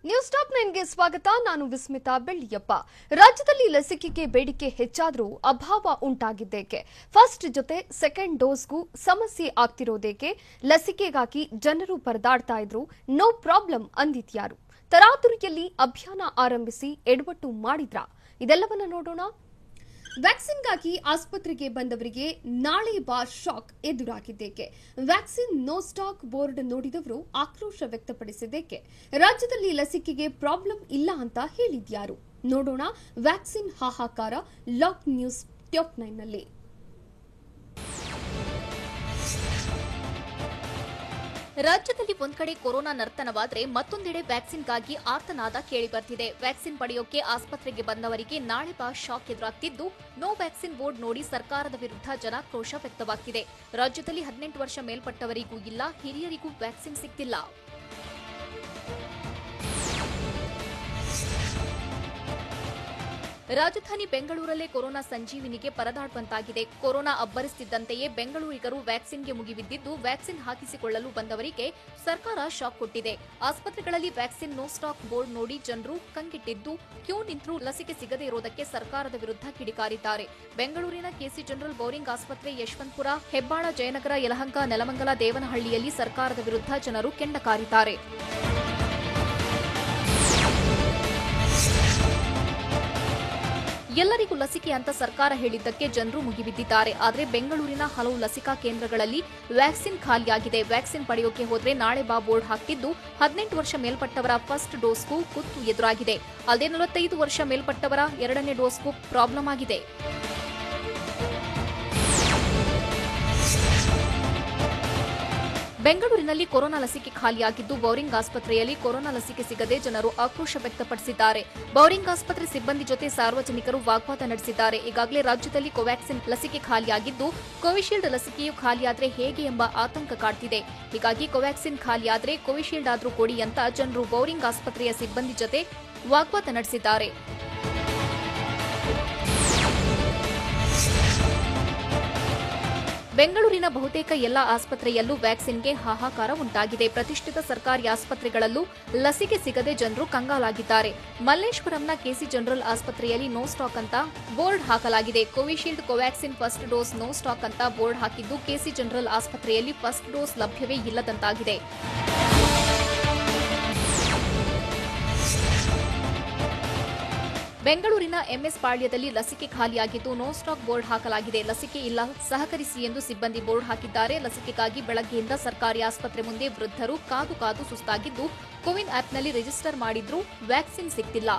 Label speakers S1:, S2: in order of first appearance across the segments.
S1: News top 9ಗೆ ಸ್ವಾಗತ. ನಾನು ವಿಸ್ಮಿತಾ ಬೆಳ್ಳಿಯಪ್ಪ. ರಾಜ್ಯದಲ್ಲಿ ಲಸಿಕೆಗೆ ಬೇಡಿಕೆ ಹೆಚ್ಚಾದರೂ ಅಭಾವ ಉಂಟಾಗಿದ್ದೇಕೆ? ಫಸ್ಟ್ ಜೊತೆ ಸೆಕೆಂಡ್ ಡೋಸ್ಗೂ ಸಮಸ್ಯೆ ಆಗ್ತಿರೋದೇಕೆ? ಲಸಿಕೆಗಾಗಿ ಜನರು ಪರದಾಡ್ತಾ ಇದ್ರು, ನೋ ಪ್ರಾಬ್ಲಮ್ ಅಂದಿದ್ಯಾರು? ತರಾತುರಿಯಲ್ಲಿ ಅಭಿಯಾನ ಆರಂಭಿಸಿ ಎಡವಟ್ಟು ಮಾಡಿದ್ರಾ? ಇದೆಲ್ಲವನ್ನ ನೋಡೋಣ. ವ್ಯಾಕ್ಸಿನ್ಗಾಗಿ ಆಸ್ಪತ್ರೆಗೆ ಬಂದವರಿಗೆ ನಾಳೆ ಬಾ ಶಾಕ್ ಎದುರಾಗಿದ್ದೇಕೆ? ವ್ಯಾಕ್ಸಿನ್ ನೋ ಸ್ಟಾಕ್ ಬೋರ್ಡ್ ನೋಡಿದವರು ಆಕ್ರೋಶ ವ್ಯಕ್ತಪಡಿಸಿದ್ದೇಕೆ? ರಾಜ್ಯದಲ್ಲಿ ಲಸಿಕೆಗೆ ಪ್ರಾಬ್ಲಮ್ ಇಲ್ಲ ಅಂತ ಹೇಳಿದ್ಯಾರು? ನೋಡೋಣ ವ್ಯಾಕ್ಸಿನ್ ಹಾಹಾಕಾರ ಲಾಕ್ ನ್ಯೂಸ್ ಟಾಪ್ 9ನಲ್ಲಿ.
S2: ರಾಜ್ಯದಲ್ಲಿ ಒಂದ್ ಕಡೆ ಕೊರೋನಾ ನರ್ತನವಾದ್ರೆ ಮತ್ತೊಂದೆಡೆ ವ್ಯಾಕ್ಸಿನ್ಗಾಗಿ ಆರ್ತನಾದ ಕೇಳಿಬರ್ತಿದೆ. ವ್ಯಾಕ್ಸಿನ್ ಪಡೆಯೋಕೆ ಆಸ್ಪತ್ರೆಗೆ ಬಂದವರಿಗೆ ನಾಳೆ ಬಾ ಶಾಕ್ ಎದುರಾಗ್ತಿದ್ದು, ನೋ ವ್ಯಾಕ್ಸಿನ್ ಬೋರ್ಡ್ ನೋಡಿ ಸರ್ಕಾರದ ವಿರುದ್ಧ ಜನಾಕ್ರೋಶ ವ್ಯಕ್ತವಾಗ್ತಿದೆ. ರಾಜ್ಯದಲ್ಲಿ 18 ವರ್ಷ ಮೇಲ್ಪಟ್ಟವರಿಗೂ ಇಲ್ಲ, ಹಿರಿಯರಿಗೂ ವ್ಯಾಕ್ಸಿನ್ ಸಿಗ್ತಿಲ್ಲ. ರಾಜಧಾನಿ ಬೆಂಗಳೂರಲ್ಲೇ ಕೊರೋನಾ ಸಂಜೀವಿನಿಗೆ ಪರದಾಡುವಂತಾಗಿದೆ. ಕೊರೋನಾ ಅಬ್ಬರಿಸುತ್ತಿದ್ದಂತೆಯೇ ಬೆಂಗಳೂರಿಗರು ವ್ಯಾಕ್ಸಿನ್ಗೆ ಮುಗಿಬಿದ್ದಿದ್ದು, ವ್ಯಾಕ್ಸಿನ್ ಹಾಕಿಸಿಕೊಳ್ಳಲು ಬಂದವರಿಗೆ ಸರ್ಕಾರ ಶಾಕ್ ಕೊಟ್ಟಿದೆ. ಆಸ್ಪತ್ರೆಗಳಲ್ಲಿ ವ್ಯಾಕ್ಸಿನ್ ನೋ ಸ್ಟಾಕ್ ಬೋರ್ಡ್ ನೋಡಿ ಜನರು ಕಂಗೆಟ್ಟಿದ್ದು, ಕ್ಯೂ ನಿಂತರೂ ಲಸಿಕೆ ಸಿಗದೇ ಇರೋದಕ್ಕೆ ಸರ್ಕಾರದ ವಿರುದ್ಧ ಕಿಡಿಕಾರಿದ್ದಾರೆ. ಬೆಂಗಳೂರಿನ ಕೆಸಿ ಜನರಲ್ ಬೌರಿಂಗ್ ಆಸ್ಪತ್ರೆ, ಯಶವಂತಪುರ, ಹೆಬ್ಬಾಳ, ಜಯನಗರ, ಯಲಹಂಕ, ನೆಲಮಂಗಲ, ದೇವನಹಳ್ಳಿಯಲ್ಲಿ ಸರ್ಕಾರದ ವಿರುದ್ಧ ಜನರು ಕೆಂಡ ಕಾರಿದ್ದಾರೆ. ಎಲ್ಲರಿಗೂ ಲಸಿಕೆ ಅಂತ ಸರ್ಕಾರ ಹೇಳಿದ್ದಕ್ಕೆ ಜನರು ಮುಗಿಬಿದ್ದಿದ್ದಾರೆ. ಆದರೆ ಬೆಂಗಳೂರಿನ ಹಲವು ಲಸಿಕಾ ಕೇಂದ್ರಗಳಲ್ಲಿ ವ್ಯಾಕ್ಸಿನ್ ಖಾಲಿಯಾಗಿದೆ. ವ್ಯಾಕ್ಸಿನ್ ಪಡೆಯೋಕೆ ಹೋದ್ರೆ ನಾಳೆ ಬಾ ಬೋರ್ಡ್ ಹಾಕ್ತಿದ್ದು, 18 ವರ್ಷ ಮೇಲ್ಪಟ್ಟವರ ಫಸ್ಟ್ ಡೋಸ್ಗೂ ಕುತ್ತು ಎದುರಾಗಿದೆ. ಅಲ್ಲದೆ 45 ವರ್ಷ ಮೇಲ್ಪಟ್ಟವರ 2ನೇ ಡೋಸ್ಗೂ ಪ್ರಾಬ್ಲಮ್ ಆಗಿದೆ. ಬೆಂಗಳೂರಿನಲ್ಲಿ ಕೊರೋನಾ ಲಸಿಕೆ ಖಾಲಿಯಾಗಿದ್ದು, ಬೌರಿಂಗ್ ಆಸ್ಪತ್ರೆಯಲ್ಲಿ ಕೊರೋನಾ ಲಸಿಕೆ ಸಿಗದೆ ಜನರು ಆಕ್ರೋಶ ವ್ಯಕ್ತಪಡಿಸಿದ್ದಾರೆ. ಬೌರಿಂಗ್ ಆಸ್ಪತ್ರೆ ಸಿಬ್ಬಂದಿ ಜೊತೆ ಸಾರ್ವಜನಿಕರು ವಾಗ್ವಾದ ನಡೆಸಿದ್ದಾರೆ. ಈಗಾಗಲೇ ರಾಜ್ಯದಲ್ಲಿ ಕೋವ್ಯಾಕ್ಸಿನ್ ಲಸಿಕೆ ಖಾಲಿಯಾಗಿದ್ದು, ಕೋವಿಶೀಲ್ಡ್ ಲಸಿಕೆಯೂ ಖಾಲಿಯಾದ್ರೆ ಹೇಗೆ ಎಂಬ ಆತಂಕ ಕಾಡ್ತಿದೆ. ಹೀಗಾಗಿ ಕೋವ್ಯಾಕ್ಸಿನ್ ಖಾಲಿಯಾದ್ರೆ ಕೋವಿಶೀಲ್ಡ್ ಆದ್ರೂ ಕೊಡಿ ಅಂತ ಜನರು ಬೌರಿಂಗ್ ಆಸ್ಪತ್ರೆಯ ಸಿಬ್ಬಂದಿ ಜೊತೆ ವಾಗ್ವಾದ ನಡೆಸಿದ್ದಾರೆ. ಬೆಂಗಳೂರಿನ ಬಹುತೇಕ ಎಲ್ಲಾ ಆಸ್ಪತ್ರೆಯಲ್ಲೂ ವ್ಯಾಕ್ಸಿನ್ಗೆ ಹಾಹಾಕಾರ ಉಂಟಾಗಿದೆ. ಪ್ರತಿಷ್ಠಿತ ಸರ್ಕಾರಿ ಆಸ್ಪತ್ರೆಗಳಲ್ಲೂ ಲಸಿಕೆ ಸಿಗದೆ ಜನರು ಕಂಗಾಲಾಗಿದ್ದಾರೆ. ಮಲ್ಲೇಶ್ವರಂನ ಕೆಸಿ ಜನರಲ್ ಆಸ್ಪತ್ರೆಯಲ್ಲಿ ನೋ ಸ್ಟಾಕ್ ಅಂತ ಬೋರ್ಡ್ ಹಾಕಲಾಗಿದೆ. Covishield Covaxin first dose no stock ಅಂತ ಬೋರ್ಡ್ ಹಾಕಿದ್ದು, ಕೆಸಿ ಜನರಲ್ ಆಸ್ಪತ್ರೆಯಲ್ಲಿ ಫಸ್ಟ್ ಡೋಸ್ ಲಭ್ಯವೇ ಇಲ್ಲದಂತಾಗಿದೆ. ಬೆಂಗಳೂರಿನ ಎಂಎಸ್ ಪಾಳ್ಯದಲ್ಲಿ ಲಸಿಕೆ ಖಾಲಿಯಾಗಿದ್ದು, ನೋ ಸ್ಟಾಕ್ ಬೋರ್ಡ್ ಹಾಕಲಾಗಿದೆ. ಲಸಿಕೆ ಇಲ್ಲ, ಸಹಕರಿಸಿ ಎಂದು ಸಿಬ್ಬಂದಿ ಬೋರ್ಡ್ ಹಾಕಿದ್ದಾರೆ. ಲಸಿಕೆಗಾಗಿ ಬೆಳಗ್ಗೆಯಿಂದ ಸರ್ಕಾರಿ ಆಸ್ಪತ್ರೆ ಮುಂದೆ ವೃದ್ಧರು ಕಾದು ಸುಸ್ತಾಗಿದ್ದು, ಕೋವಿನ್ ಆಪ್ನಲ್ಲಿ ರಿಜಿಸ್ಟರ್ ಮಾಡಿದ್ರೂ ವ್ಯಾಕ್ಸಿನ್ ಸಿಗ್ತಿಲ್ಲ.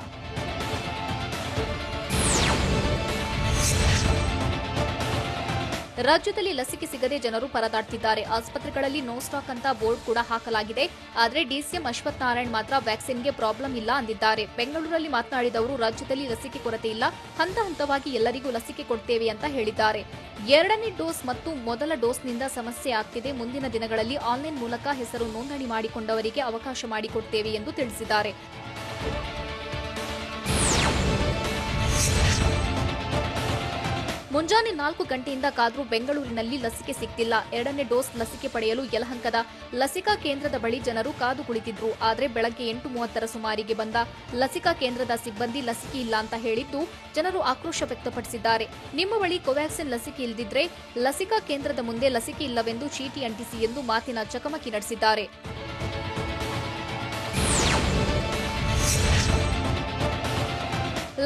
S2: ರಾಜ್ಯದಲ್ಲಿ ಲಸಿಕೆ ಸಿಗದೆ ಜನರು ಪರದಾಡ್ತಿದ್ದಾರೆ. ಆಸ್ಪತ್ರೆಗಳಲ್ಲಿ ನೋ ಸ್ಟಾಕ್ ಅಂತ ಬೋರ್ಡ್ ಕೂಡ ಹಾಕಲಾಗಿದೆ. ಆದರೆ ಡಿಸಿಎಂ ಅಶ್ವಥ್ ನಾರಾಯಣ್ ಮಾತ್ರ ವ್ಯಾಕ್ಸಿನ್ಗೆ ಪ್ರಾಬ್ಲಮ್ ಇಲ್ಲ ಅಂದಿದ್ದಾರೆ. ಬೆಂಗಳೂರಲ್ಲಿ ಮಾತನಾಡಿದವರು, ರಾಜ್ಯದಲ್ಲಿ ಲಸಿಕೆ ಕೊರತೆ ಇಲ್ಲ, ಹಂತ ಹಂತವಾಗಿ ಎಲ್ಲರಿಗೂ ಲಸಿಕೆ ಕೊಡ್ತೇವೆ ಅಂತ ಹೇಳಿದ್ದಾರೆ. 2ನೇ ಡೋಸ್ ಮತ್ತು ಮೊದಲ ಡೋಸ್ನಿಂದ ಸಮಸ್ಯೆ ಆಗ್ತಿದೆ. ಮುಂದಿನ ದಿನಗಳಲ್ಲಿ ಆನ್ಲೈನ್ ಮೂಲಕ ಹೆಸರು ನೋಂದಣಿ ಮಾಡಿಕೊಂಡವರಿಗೆ ಅವಕಾಶ ಮಾಡಿಕೊಡ್ತೇವೆ ಎಂದು ತಿಳಿಸಿದ್ದಾರೆ. ಮುಂಜಾನೆ 4 ಗಂಟೆಯಿಂದ ಕಾದ್ರೂ ಬೆಂಗಳೂರಿನಲ್ಲಿ ಲಸಿಕೆ ಸಿಗ್ತಿಲ್ಲ. 2ನೇ ಡೋಸ್ ಲಸಿಕೆ ಪಡೆಯಲು ಯಲಹಂಕದ ಲಸಿಕಾ ಕೇಂದ್ರದ ಬಳಿ ಜನರು ಕಾದು ಕುಳಿತಿದ್ರು. ಆದರೆ ಬೆಳಗ್ಗೆ 8:30 ಸುಮಾರಿಗೆ ಬಂದ ಲಸಿಕಾ ಕೇಂದ್ರದ ಸಿಬ್ಬಂದಿ ಲಸಿಕೆ ಇಲ್ಲ ಅಂತ ಹೇಳಿದ್ದು, ಜನರು ಆಕ್ರೋಶ ವ್ಯಕ್ತಪಡಿಸಿದ್ದಾರೆ. ನಿಮ್ಮ ಬಳಿ ಕೋವ್ಯಾಕ್ಸಿನ್ ಲಸಿಕೆ ಇಲ್ಲದಿದ್ರೆ ಲಸಿಕಾ ಕೇಂದ್ರದ ಮುಂದೆ ಲಸಿಕೆ ಇಲ್ಲವೆಂದು ಚೀಟಿ ಅಂಟಿಸಿ ಎಂದು ಮಾತಿನ ಚಕಮಕಿ ನಡೆಸಿದ್ದಾರೆ.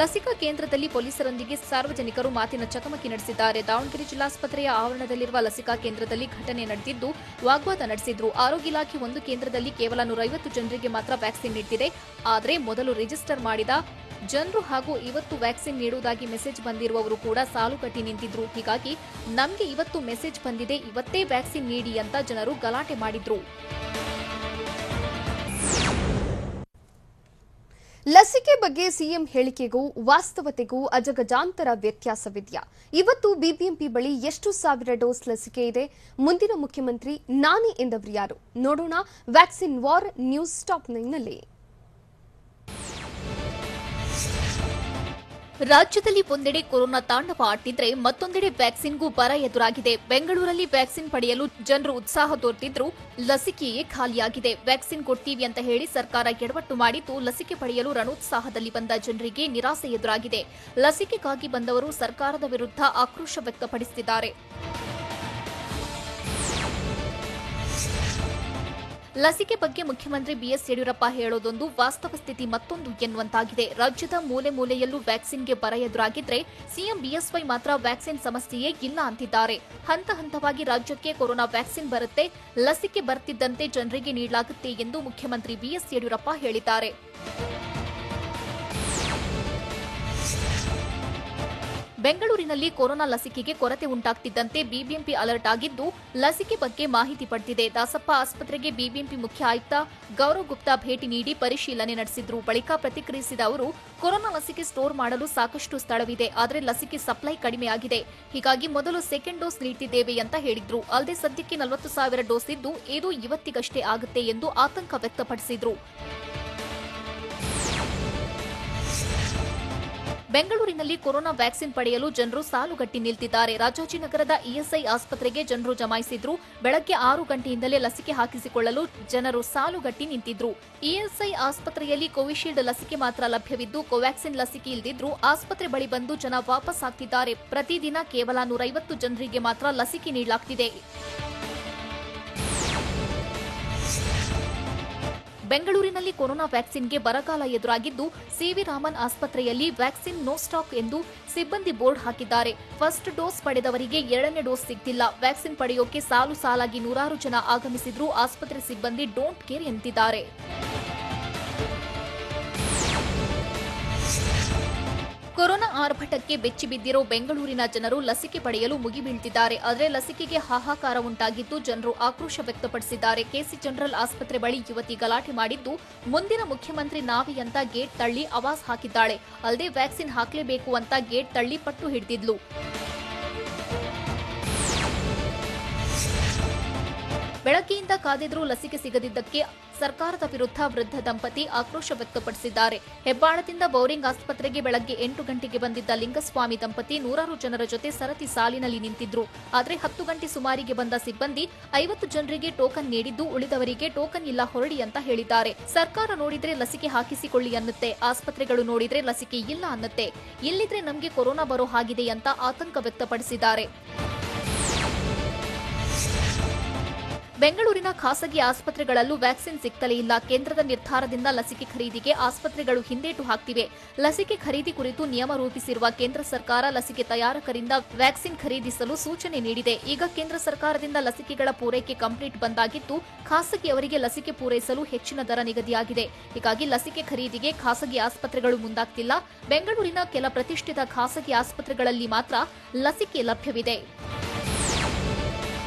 S2: ಲಸಿಕಾ ಕೇಂದ್ರದಲ್ಲಿ ಪೊಲೀಸರೊಂದಿಗೆ ಸಾರ್ವಜನಿಕರು ಮಾತಿನ ಚಕಮಕಿ ನಡೆಸಿದ್ದಾರೆ. ದಾವಣಗೆರೆ ಜಿಲ್ಲಾಸ್ಪತ್ರೆಯ ಆವರಣದಲ್ಲಿರುವ ಲಸಿಕಾ ಕೇಂದ್ರದಲ್ಲಿ ಘಟನೆ ನಡೆದಿದ್ದು, ವಾಗ್ವಾದ ನಡೆಸಿದ್ರು. ಆರೋಗ್ಯ ಇಲಾಖೆ ಒಂದು ಕೇಂದ್ರದಲ್ಲಿ ಕೇವಲ 150 ಜನರಿಗೆ ಮಾತ್ರ ವ್ಯಾಕ್ಸಿನ್ ನೀಡುತ್ತಿದೆ. ಆದರೆ ಮೊದಲು ರಿಜಿಸ್ಟರ್ ಮಾಡಿದ ಜನರು ಹಾಗೂ ಇವತ್ತು ವ್ಯಾಕ್ಸಿನ್ ನೀಡುವುದಾಗಿ ಮೆಸೇಜ್ ಬಂದಿರುವವರು ಕೂಡ ಸಾಲುಗಟ್ಟಿ ನಿಂತಿದ್ರು. ಹೀಗಾಗಿ ನಮಗೆ ಇವತ್ತು ಮೆಸೇಜ್ ಬಂದಿದೆ, ಇವತ್ತೇ ವ್ಯಾಕ್ಸಿನ್ ನೀಡಿ ಅಂತ ಜನರು ಗಲಾಟೆ ಮಾಡಿದ್ರು.
S1: ಲಸಿಕೆ ಬಗ್ಗೆ ಸಿಎಂ ಹೇಳಿಕೆಗೂ ವಾಸ್ತವತೆಗೂ ಅಜಗಜಾಂತರ ವ್ಯತ್ಯಾಸವಿದೆಯಾ? ಇವತ್ತು ಬಿಬಿಎಂಪಿ ಬಳಿ ಎಷ್ಟು ಸಾವಿರ ಡೋಸ್ ಲಸಿಕೆ ಇದೆ? ಮುಂದಿನ ಮುಖ್ಯಮಂತ್ರಿ ನಾನೇ ಎಂದವರು ಯಾರು? ನೋಡೋಣ ವ್ಯಾಕ್ಸಿನ್ ವಾರ್ ನ್ಯೂಸ್ ಟಾಪ್ 9ನಲ್ಲಿ.
S2: ರಾಜ್ಯದಲ್ಲಿ ಒಂದೆಡೆ ಕೊರೋನಾ ತಾಂಡವ ಆಡ್ತಿದ್ರೆ ಮತ್ತೊಂದೆಡೆ ವ್ಯಾಕ್ಸಿನ್ಗೂ ಬರ ಎದುರಾಗಿದೆ. ಬೆಂಗಳೂರಲ್ಲಿ ವ್ಯಾಕ್ಸಿನ್ ಪಡೆಯಲು ಜನರು ಉತ್ಸಾಹ ತೋರ್ತಿದ್ರು, ಲಸಿಕೆಯೇ ಖಾಲಿಯಾಗಿದೆ. ವ್ಯಾಕ್ಸಿನ್ ಕೊಡ್ತೀವಿ ಅಂತ ಹೇಳಿ ಸರ್ಕಾರ ಎಡವಟ್ಟು ಮಾಡಿದ್ದು, ಲಸಿಕೆ ಪಡೆಯಲು ರಣೋತ್ಸಾಹದಲ್ಲಿ ಬಂದ ಜನರಿಗೆ ನಿರಾಸೆ ಎದುರಾಗಿದೆ. ಲಸಿಕೆಗಾಗಿ ಬಂದವರು ಸರ್ಕಾರದ ವಿರುದ್ಧ ಆಕ್ರೋಶ ವ್ಯಕ್ತಪಡಿಸುತ್ತಿದ್ದಾರೆ. ಲಸಿಕೆ ಬಗ್ಗೆ ಮುಖ್ಯಮಂತ್ರಿ ಬಿಎಸ್ ಯಡಿಯೂರಪ್ಪ ಹೇಳೋದೊಂದು, ವಾಸ್ತವ ಸ್ಥಿತಿ ಮತ್ತೊಂದು ಎನ್ನುವಂತಾಗಿದೆ. ರಾಜ್ಯದ ಮೂಲೆ ಮೂಲೆಯಲ್ಲೂ ವ್ಯಾಕ್ಸಿನ್ಗೆ ಬರ ಎದುರಾಗಿದ್ರೆ ಸಿಎಂ ಬಿಎಸ್ವೈ ಮಾತ್ರ ವ್ಯಾಕ್ಸಿನ್ ಸಮಸ್ಯೆಯೇ ಇಲ್ಲ ಅಂತಿದ್ದಾರೆ. ಹಂತ ಹಂತವಾಗಿ ರಾಜ್ಯಕ್ಕೆ ಕೊರೋನಾ ವ್ಯಾಕ್ಸಿನ್ ಬರುತ್ತೆ, ಲಸಿಕೆ ಬರ್ತಿದ್ದಂತೆ ಜನರಿಗೆ ನೀಡಲಾಗುತ್ತೆ ಎಂದು ಮುಖ್ಯಮಂತ್ರಿ ಬಿಎಸ್ ಯಡಿಯೂರಪ್ಪ ಹೇಳಿದ್ದಾರೆ. ಬೆಂಗಳೂರಿನಲ್ಲಿ ಕೊರೋನಾ ಲಸಿಕೆಗೆ ಕೊರತೆ ಉಂಟಾಗ್ತಿದ್ದಂತೆ ಬಿಬಿಎಂಪಿ ಅಲರ್ಟ್ ಆಗಿದ್ದು, ಲಸಿಕೆ ಬಗ್ಗೆ ಮಾಹಿತಿ ಪಡೆದಿದೆ. ದಾಸಪ್ಪ ಆಸ್ಪತ್ರೆಗೆ ಬಿಬಿಎಂಪಿ ಮುಖ್ಯ ಆಯುಕ್ತ ಗೌರವ್ ಗುಪ್ತಾ ಭೇಟಿ ನೀಡಿ ಪರಿಶೀಲನೆ ನಡೆಸಿದ್ರು. ಬಳಿಕ ಪ್ರತಿಕ್ರಿಯಿಸಿದ ಅವರು, ಕೊರೋನಾ ಲಸಿಕೆ ಸ್ಟೋರ್ ಮಾಡಲು ಸಾಕಷ್ಟು ಸ್ಥಳವಿದೆ, ಆದರೆ ಲಸಿಕೆ ಸಪ್ಲೈ ಕಡಿಮೆಯಾಗಿದೆ. ಹೀಗಾಗಿ ಮೊದಲು ಸೆಕೆಂಡ್ ಡೋಸ್ ನೀಡುತ್ತಿದ್ದೇವೆ ಅಂತ ಹೇಳಿದ್ರು. ಅಲ್ಲದೆ ಸದ್ಯಕ್ಕೆ 40,000 ಡೋಸ್ ಇದ್ದು, ಇದು ಇವತ್ತಿಗಷ್ಟೇ ಆಗುತ್ತೆ ಎಂದು ಆತಂಕ ವ್ಯಕ್ತಪಡಿಸಿದ್ರು. ಬೆಂಗಳೂರಿನಲ್ಲಿ ಕೊರೋನಾ ವ್ಯಾಕ್ಸಿನ್ ಪಡೆಯಲು ಜನರು ಸಾಲುಗಟ್ಟಿ ನಿಲ್ತಿದ್ದಾರೆ. ರಾಜಾಜಿನಗರದ ಇಎಸ್ಐ ಆಸ್ಪತ್ರೆಗೆ ಜನರು ಜಮಾಯಿಸಿದ್ರು. ಬೆಳಗ್ಗೆ 6 ಗಂಟೆಯಿಂದಲೇ ಲಸಿಕೆ ಹಾಕಿಸಿಕೊಳ್ಳಲು ಜನರು ಸಾಲುಗಟ್ಟಿ ನಿಂತಿದ್ರು. ಇಎಸ್ಐ ಆಸ್ಪತ್ರೆಯಲ್ಲಿ ಕೋವಿಶೀಲ್ಡ್ ಲಸಿಕೆ ಮಾತ್ರ ಲಭ್ಯವಿದ್ದು, ಕೋವ್ಯಾಕ್ಸಿನ್ ಲಸಿಕೆ ಇಲ್ಲದಿದ್ರೂ ಆಸ್ಪತ್ರೆ ಬಳಿ ಬಂದು ಜನ ವಾಪಸ್ ಆಗ್ತಿದ್ದಾರೆ. ಪ್ರತಿದಿನ ಕೇವಲ 150 ಜನರಿಗೆ ಮಾತ್ರ ಲಸಿಕೆ ನೀಡಲಾಗ್ತಿದೆ. ಬೆಂಗಳೂರಿನಲ್ಲಿ ಕೊರೋನಾ ವ್ಯಾಕ್ಸಿನ್ಗೆ ಬರಗಾಲ ಎದುರಾಗಿದ್ದು, ಸಿವಿ ರಾಮನ್ ಆಸ್ಪತ್ರೆಯಲ್ಲಿ ವ್ಯಾಕ್ಸಿನ್ ನೋ ಸ್ಟಾಕ್ ಎಂದು ಸಿಬ್ಬಂದಿ ಬೋರ್ಡ್ ಹಾಕಿದ್ದಾರೆ. ಫಸ್ಟ್ ಡೋಸ್ ಪಡೆದವರಿಗೆ 2ನೇ ಡೋಸ್ ಸಿಗ್ತಿಲ್ಲ. ವ್ಯಾಕ್ಸಿನ್ ಪಡೆಯೋಕೆ ಸಾಲು ಸಾಲಾಗಿ ನೂರಾರು ಜನ ಆಗಮಿಸಿದ್ರೂ ಆಸ್ಪತ್ರೆ ಸಿಬ್ಬಂದಿ ಡೋಂಟ್ ಕೇರ್ ಎಂತಿದ್ದಾರೆ. ಕೊರೋನಾ ಆರ್ಭಟಕ್ಕೆ ಬೆಚ್ಚಿ ಬಿದ್ದಿರೋ ಬೆಂಗಳೂರಿನ ಜನರು ಲಸಿಕೆ ಪಡೆಯಲು ಮುಗಿಬೀಳ್ತಿದ್ದಾರೆ. ಆದರೆ ಲಸಿಕೆಗೆ ಹಾಹಾಕಾರ ಉಂಟಾಗಿದ್ದು, ಜನರು ಆಕ್ರೋಶ ವ್ಯಕ್ತಪಡಿಸಿದ್ದಾರೆ. ಕೆಸಿ ಜನರಲ್ ಆಸ್ಪತ್ರೆ ಬಳಿ ಯುವತಿ ಗಲಾಟೆ ಮಾಡಿದ್ದು, ಮುಂದಿನ ಮುಖ್ಯಮಂತ್ರಿ ನಾವೇ ಅಂತ ಗೇಟ್ ತಳ್ಳಿ ಆವಾಜ್ ಹಾಕಿದ್ದಾಳೆ. ಅಲ್ಲದೆ ವ್ಯಾಕ್ಸಿನ್ ಹಾಕಲೇಬೇಕು ಅಂತ ಗೇಟ್ ತಳ್ಳಿ ಪಟ್ಟು ಹಿಡಿದಿದ್ಲು. ಬೆಳಗ್ಗೆಯಿಂದ ಕಾದಿದ್ರೂ ಲಸಿಕೆ ಸಿಗದಿದ್ದಕ್ಕೆ ಸರ್ಕಾರದ ವಿರುದ್ಧ ವೃದ್ಧ ದಂಪತಿ ಆಕ್ರೋಶ ವ್ಯಕ್ತಪಡಿಸಿದ್ದಾರೆ. ಹೆಬ್ಬಾಳದಿಂದ ಬೌರಿಂಗ್ ಆಸ್ಪತ್ರೆಗೆ ಬೆಳಗ್ಗೆ 8 ಗಂಟೆಗೆ ಬಂದಿದ್ದ ಲಿಂಗಸ್ವಾಮಿ ದಂಪತಿ ನೂರಾರು ಜನರ ಜೊತೆ ಸರತಿ ಸಾಲಿನಲ್ಲಿ ನಿಂತಿದ್ರು. ಆದರೆ 10 ಗಂಟೆ ಸುಮಾರಿಗೆ ಬಂದ ಸಿಬ್ಬಂದಿ 50 ಜನರಿಗೆ ಟೋಕನ್ ನೀಡಿದ್ದು, ಉಳಿದವರಿಗೆ ಟೋಕನ್ ಇಲ್ಲ ಹೊರಡಿ ಅಂತ ಹೇಳಿದ್ದಾರೆ. ಸರ್ಕಾರ ನೋಡಿದ್ರೆ ಲಸಿಕೆ ಹಾಕಿಸಿಕೊಳ್ಳಿ ಅನ್ನುತ್ತೆ, ಆಸ್ಪತ್ರೆಗಳು ನೋಡಿದ್ರೆ ಲಸಿಕೆ ಇಲ್ಲ ಅನ್ನುತ್ತೆ. ಇಲ್ಲಿದ್ರೆ ನಮಗೆ ಕೊರೋನಾ ಬರೋ ಹಾಗಿದೆ ಅಂತ ಆತಂಕ ವ್ಯಕ್ತಪಡಿಸಿದ್ದಾರೆ. ಬೆಂಗಳೂರಿನ ಖಾಸಗಿ ಆಸ್ಪತ್ರೆಗಳಲ್ಲೂ ವ್ಯಾಕ್ಸಿನ್ ಸಿಗ್ತಲೇ ಇಲ್ಲ. ಕೇಂದ್ರದ ನಿರ್ಧಾರದಿಂದ ಲಸಿಕೆ ಖರೀದಿಗೆ ಆಸ್ಪತ್ರೆಗಳು ಹಿಂದೇಟು ಹಾಕ್ತಿವೆ. ಲಸಿಕೆ ಖರೀದಿ ಕುರಿತು ನಿಯಮ ರೂಪಿಸಿರುವ ಕೇಂದ್ರ ಸರ್ಕಾರ ಲಸಿಕೆ ತಯಾರಕರಿಂದ ವ್ಯಾಕ್ಸಿನ್ ಖರೀದಿಸಲು ಸೂಚನೆ ನೀಡಿದೆ. ಈಗ ಕೇಂದ್ರ ಸರ್ಕಾರದಿಂದ ಲಸಿಕೆಗಳ ಪೂರೈಕೆ ಕಂಪ್ಲೀಟ್ ಬಂದಾಗಿದ್ದು, ಖಾಸಗಿಯವರಿಗೆ ಲಸಿಕೆ ಪೂರೈಸಲು ಹೆಚ್ಚಿನ ದರ ನಿಗದಿಯಾಗಿದೆ. ಹೀಗಾಗಿ ಲಸಿಕೆ ಖರೀದಿಗೆ ಖಾಸಗಿ ಆಸ್ಪತ್ರೆಗಳು ಮುಂದಾಗ್ತಿಲ್ಲ. ಬೆಂಗಳೂರಿನ ಕೆಲ ಪ್ರತಿಷ್ಠಿತ ಖಾಸಗಿ ಆಸ್ಪತ್ರೆಗಳಲ್ಲಿ ಮಾತ್ರ ಲಸಿಕೆ ಲಭ್ಯವಿದೆ.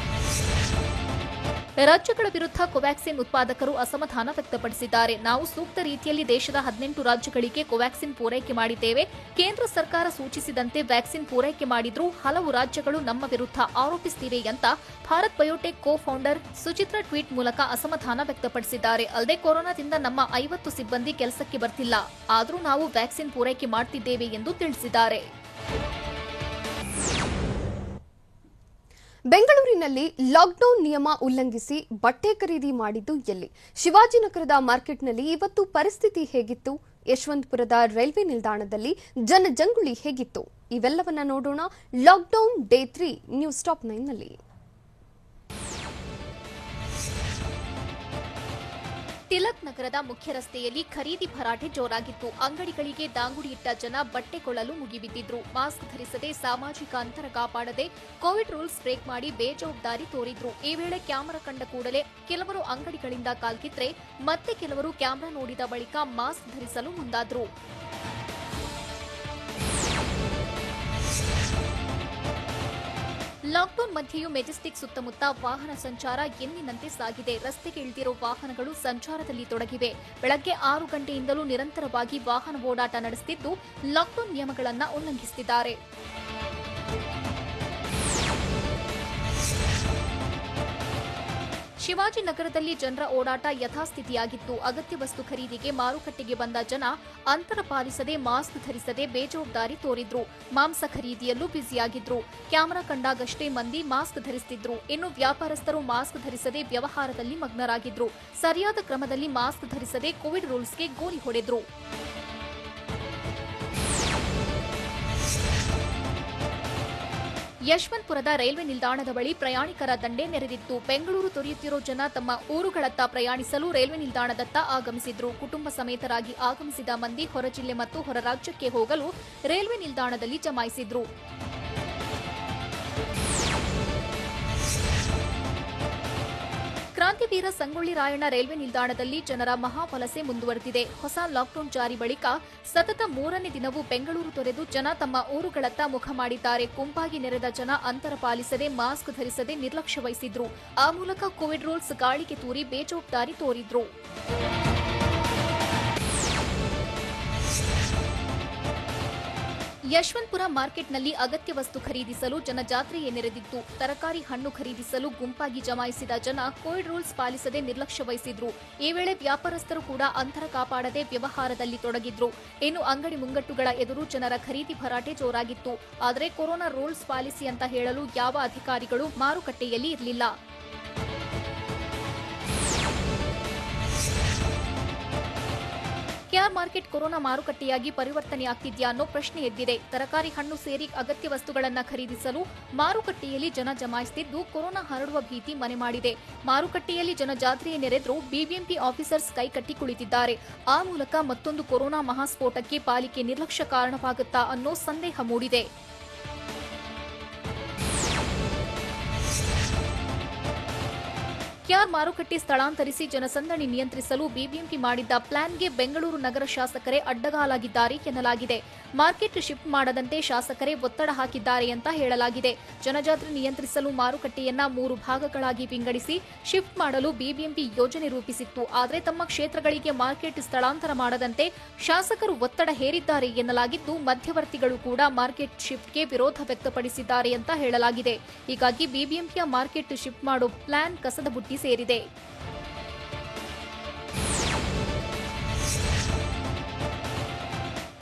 S2: ರಾಜ್ಯಗಳ ವಿರುದ್ಧ ಕೋವ್ಯಾಕ್ಸಿನ್ ಉತ್ಪಾದಕರು ಅಸಮಾಧಾನ ವ್ಯಕ್ತಪಡಿಸಿದ್ದಾರೆ. ನಾವು ಸೂಕ್ತ ರೀತಿಯಲ್ಲಿ ದೇಶದ 18 ರಾಜ್ಯಗಳಿಗೆ ಕೋವ್ಯಾಕ್ಸಿನ್ ಪೂರೈಕೆ ಮಾಡಿದ್ದೇವೆ. ಕೇಂದ್ರ ಸರ್ಕಾರ ಸೂಚಿಸಿದಂತೆ ವ್ಯಾಕ್ಸಿನ್ ಪೂರೈಕೆ ಮಾಡಿದ್ರೂ ಹಲವು ರಾಜ್ಯಗಳು ನಮ್ಮ ವಿರುದ್ಧ ಆರೋಪಿಸುತ್ತಿವೆ ಅಂತ Bharat Biotech co founder Suchitra tweet ಮೂಲಕ ಅಸಮಾಧಾನ ವ್ಯಕ್ತಪಡಿಸಿದ್ದಾರೆ. ಅಲ್ಲದೆ ಕೊರೋನಾದಿಂದ ನಮ್ಮ 50 ಸಿಬ್ಬಂದಿ ಕೆಲಸಕ್ಕೆ ಬರ್ತಿಲ್ಲ, ಆದರೂ ನಾವು ವ್ಯಾಕ್ಸಿನ್ ಪೂರೈಕೆ ಮಾಡ್ತಿದ್ದೇವೆ ಎಂದು ತಿಳಿಸಿದ್ದಾರೆ.
S1: ಬೆಂಗಳೂರಿನಲ್ಲಿ ಲಾಕ್ಡೌನ್ ನಿಯಮ ಉಲ್ಲಂಘಿಸಿ ಬಟ್ಟೆ ಖರೀದಿ ಮಾಡಿದ್ದು ಎಲ್ಲಿ? ಶಿವಾಜಿನಗರದ ಮಾರ್ಕೆಟ್ನಲ್ಲಿ ಇವತ್ತು ಪರಿಸ್ಥಿತಿ ಹೇಗಿತ್ತು? ಯಶವಂತಪುರದ ರೈಲ್ವೆ ನಿಲ್ದಾಣದಲ್ಲಿ ಜನಜಂಗುಳಿ ಹೇಗಿತ್ತು? ಇವೆಲ್ಲವನ್ನ ನೋಡೋಣ ಲಾಕ್ಡೌನ್ ಡೇ 3 ನ್ಯೂಸ್ ಟಾಪ್ 9ನಲ್ಲಿ.
S2: ತಿಲಕ್ ನಗರದ ಮುಖ್ಯ ರಸ್ತೆಯಲ್ಲಿ ಖರೀದಿ ಭರಾಟೆ ಜೋರಾಗಿತ್ತು. ಅಂಗಡಿಗಳಿಗೆ ದಾಂಗುಡಿ ಇಟ್ಟ ಜನ ಬಟ್ಟೆ ಕೊಳ್ಳಲು ಮುಗಿಬಿದ್ದಿದ್ರು. ಮಾಸ್ಕ್ ಧರಿಸದೆ, ಸಾಮಾಜಿಕ ಅಂತರ ಕಾಪಾಡದೆ ಕೋವಿಡ್ ರೂಲ್ಸ್ ಬ್ರೇಕ್ ಮಾಡಿ ಬೇಜವಾಬ್ದಾರಿ ತೋರಿದ್ರು. ಈ ವೇಳೆ ಕ್ಯಾಮೆರಾ ಕಂಡ ಕೂಡಲೇ ಕೆಲವರು ಅಂಗಡಿಗಳಿಂದ ಕಾಲ್ಕಿದ್ರೆ, ಮತ್ತೆ ಕೆಲವರು ಕ್ಯಾಮೆರಾ ನೋಡಿದ ಬಳಿಕ ಮಾಸ್ಕ್ ಧರಿಸಲು ಮುಂದಾದ್ರು. ಲಾಕ್ಡೌನ್ ಮಧ್ಯೆಯೂ ಮೆಜೆಸ್ಟಿಕ್ ಸುತ್ತಮುತ್ತ ವಾಹನ ಸಂಚಾರ ಎಂದಿನಂತೆ ಸಾಗಿದೆ. ರಸ್ತೆಗೆ ಇಳಿದಿರೋ ವಾಹನಗಳು ಸಂಚಾರದಲ್ಲಿ ತೊಡಗಿವೆ. ಬೆಳಗ್ಗೆ 6 ಗಂಟೆಯಿಂದಲೂ ನಿರಂತರವಾಗಿ ವಾಹನ ಓಡಾಟ ನಡೆಸುತ್ತಿದ್ದು, ಲಾಕ್ಡೌನ್ ನಿಯಮಗಳನ್ನು ಉಲ್ಲಂಘಿಸುತ್ತಿದ್ದಾರೆ. ಶಿವಾಜಿನಗರದಲ್ಲಿ ಜನರ ಓಡಾಟ ಯಥಾಸ್ಥಿತಿಯಾಗಿತ್ತು. ಅಗತ್ಯ ವಸ್ತು ಖರೀದಿಗೆ ಮಾರುಕಟ್ಟೆಗೆ ಬಂದ ಜನ ಅಂತರ ಪಾಲಿಸದೆ ಮಾಸ್ಕ್ ಧರಿಸದೆ ಬೇಜವಾಬ್ದಾರಿ ತೋರಿದ್ರು. ಮಾಂಸ ಖರೀದಿಯಲ್ಲೂ ಬ್ಯುಸಿಯಾಗಿದ್ರು. ಕ್ಯಾಮೆರಾ ಕಂಡಾಗಷ್ಟೇ ಮಂದಿ ಮಾಸ್ಕ್ ಧರಿಸುತ್ತಿದ್ರು. ಇನ್ನು ವ್ಯಾಪಾರಸ್ಥರು ಮಾಸ್ಕ್ ಧರಿಸದೆ ವ್ಯವಹಾರದಲ್ಲಿ ಮಗ್ನರಾಗಿದ್ರು. ಸರಿಯಾದ ಕ್ರಮದಲ್ಲಿ ಮಾಸ್ಕ್ ಧರಿಸದೆ ಕೋವಿಡ್ ರೂಲ್ಸ್ಗೆ ಗೋಲಿ ಹೊಡೆದ್ರು. ಯಶವಂತಪುರದ ರೈಲ್ವೆ ನಿಲ್ದಾಣದ ಬಳಿ ಪ್ರಯಾಣಿಕರ ದಂಡೇ ನೆರೆದಿತ್ತು. ಬೆಂಗಳೂರು ತೊರೆಯುತ್ತಿರೋ ಜನ ತಮ್ಮ ಊರುಗಳತ್ತ ಪ್ರಯಾಣಿಸಲು ರೈಲ್ವೆ ನಿಲ್ದಾಣದತ್ತ ಆಗಮಿಸಿದ್ರು. ಕುಟುಂಬ ಸಮೇತರಾಗಿ ಆಗಮಿಸಿದ ಮಂದಿ ಹೊರ ಜಿಲ್ಲೆ ಮತ್ತು ಹೊರ ರಾಜ್ಯಕ್ಕೆ ಹೋಗಲು ರೈಲ್ವೆ ನಿಲ್ದಾಣದಲ್ಲಿ ಜಮಾಯಿಸಿದ್ರು. ಕ್ರಾಂತಿವೀರ ಸಂಗೊಳ್ಳಿ ರಾಯಣ್ಣ ರೈಲ್ವೆ ನಿಲ್ದಾಣದಲ್ಲಿ ಜನರ ಮಹಾವಲಸೆ ಮುಂದುವರೆದಿದೆ. ಹೊಸ ಲಾಕ್ಡೌನ್ ಜಾರಿ ಬಳಿಕ ಸತತ 3ನೇ ದಿನವೂ ಬೆಂಗಳೂರು ತೊರೆದು ಜನ ತಮ್ಮ ಊರುಗಳತ್ತ ಮುಖ ಮಾಡಿದ್ದಾರೆ. ಗುಂಪಾಗಿ ನೆರೆದ ಜನ ಅಂತರ ಪಾಲಿಸದೆ ಮಾಸ್ಕ್ ಧರಿಸದೆ ನಿರ್ಲಕ್ಷ್ಯ ವಹಿಸಿದ್ರು. ಆ ಮೂಲಕ ಕೋವಿಡ್ ರೂಲ್ಸ್ ಗಾಳಿಗೆ ತೂರಿ ಬೇಜವಾಬ್ದಾರಿ ತೋರಿದ್ರು. ಯಶವಂತಪುರ ಮಾರ್ಕೆಟ್ನಲ್ಲಿ ಅಗತ್ಯ ವಸ್ತು ಖರೀದಿಸಲು ಜನಜಾತ್ರೆಯೇ ನೆರೆದಿತ್ತು. ತರಕಾರಿ ಹಣ್ಣು ಖರೀದಿಸಲು ಗುಂಪಾಗಿ ಜಮಾಯಿಸಿದ ಜನ ಕೋವಿಡ್ ರೂಲ್ಸ್ ಪಾಲಿಸದೆ ನಿರ್ಲಕ್ಷ್ಯ ವಹಿಸಿದ್ರು. ಈ ವೇಳೆ ವ್ಯಾಪಾರಸ್ಥರು ಕೂಡ ಅಂತರ ಕಾಪಾಡದೆ ವ್ಯವಹಾರದಲ್ಲಿ ತೊಡಗಿದ್ರು. ಇನ್ನು ಅಂಗಡಿ ಮುಂಗಟ್ಟುಗಳ ಎದುರು ಜನರ ಖರೀದಿ ಭರಾಟೆ ಜೋರಾಗಿತ್ತು. ಆದರೆ ಕೊರೋನಾ ರೂಲ್ಸ್ ಪಾಲಿಸಿ ಅಂತ ಹೇಳಲು ಯಾವ ಅಧಿಕಾರಿಗಳು ಮಾರುಕಟ್ಟೆಯಲ್ಲಿ ಇರಲಿಲ್ಲ. ಕೆಆರ್ ಮಾರ್ಕೆಟ್ ಕೊರೋನಾ ಮಾರುಕಟ್ಟೆಯಾಗಿ ಪರಿವರ್ತನೆಯಾಗ್ತಿದ್ಯಾ ಅನ್ನೋ ಪ್ರಶ್ನೆ ಎದ್ದಿದೆ. ತರಕಾರಿ ಹಣ್ಣು ಸೇರಿ ಅಗತ್ಯ ವಸ್ತುಗಳನ್ನು ಖರೀದಿಸಲು ಮಾರುಕಟ್ಟೆಯಲ್ಲಿ ಜನ ಜಮಾಯಿಸುತ್ತಿದ್ದು ಕೊರೋನಾ ಹರಡುವ ಭೀತಿ ಮನೆ ಮಾಡಿದೆ. ಮಾರುಕಟ್ಟೆಯಲ್ಲಿ ಜನಜಾತ್ರೆಯೇ ನೆರೆದರೂ ಬಿಬಿಎಂಪಿ ಆಫೀಸರ್ಸ್ ಕೈಕಟ್ಟಿ ಕುಳಿತಿದ್ದಾರೆ. ಆ ಮೂಲಕ ಮತ್ತೊಂದು ಕೊರೋನಾ ಮಹಾಸ್ಫೋಟಕ್ಕೆ ಪಾಲಿಕೆ ನಿರ್ಲಕ್ಷ್ಯ ಕಾರಣವಾಗುತ್ತಾ ಅನ್ನೋ ಸಂದೇಹ ಮೂಡಿದೆ. ಕೆಆರ್ ಮಾರುಕಟ್ಟೆ ಸ್ಥಳಾಂತರಿಸಿ ಜನಸಂದಣಿ ನಿಯಂತ್ರಿಸಲು ಬಿಬಿಎಂಪಿ ಮಾಡಿದ್ದ ಪ್ಲಾನ್ಗೆ ಬೆಂಗಳೂರು ನಗರ ಶಾಸಕರೇ ಅಡ್ಡಗಾಲಾಗಿದ್ದಾರೆ ಎನ್ನಲಾಗಿದೆ. ಮಾರ್ಕೆಟ್ ಶಿಫ್ಟ್ ಮಾಡದಂತೆ ಶಾಸಕರೇ ಒತ್ತಡ ಹಾಕಿದ್ದಾರೆ ಅಂತ ಹೇಳಲಾಗಿದೆ. ಜನಜಾತ್ರೆ ನಿಯಂತ್ರಿಸಲು ಮಾರುಕಟ್ಟೆಯನ್ನ 3 ಭಾಗಗಳಾಗಿ ವಿಂಗಡಿಸಿ ಶಿಫ್ಟ್ ಮಾಡಲು ಬಿಬಿಎಂಪಿ ಯೋಜನೆ ರೂಪಿಸಿತ್ತು. ಆದರೆ ತಮ್ಮ ಕ್ಷೇತ್ರಗಳಿಗೆ ಮಾರ್ಕೆಟ್ ಸ್ಥಳಾಂತರ ಮಾಡದಂತೆ ಶಾಸಕರು ಒತ್ತಡ ಹೇರಿದ್ದಾರೆ ಎನ್ನಲಾಗಿದ್ದು, ಮಧ್ಯವರ್ತಿಗಳು ಕೂಡ ಮಾರ್ಕೆಟ್ ಶಿಫ್ಟ್ಗೆ ವಿರೋಧ ವ್ಯಕ್ತಪಡಿಸಿದ್ದಾರೆ ಅಂತ ಹೇಳಲಾಗಿದೆ. ಹೀಗಾಗಿ ಬಿಬಿಎಂಪಿಯ ಮಾರ್ಕೆಟ್ ಶಿಫ್ಟ್ ಮಾಡೋ ಪ್ಲಾನ್ ಕಸದ ಬುಟ್ಟಿ ಸೇರಿದೆ.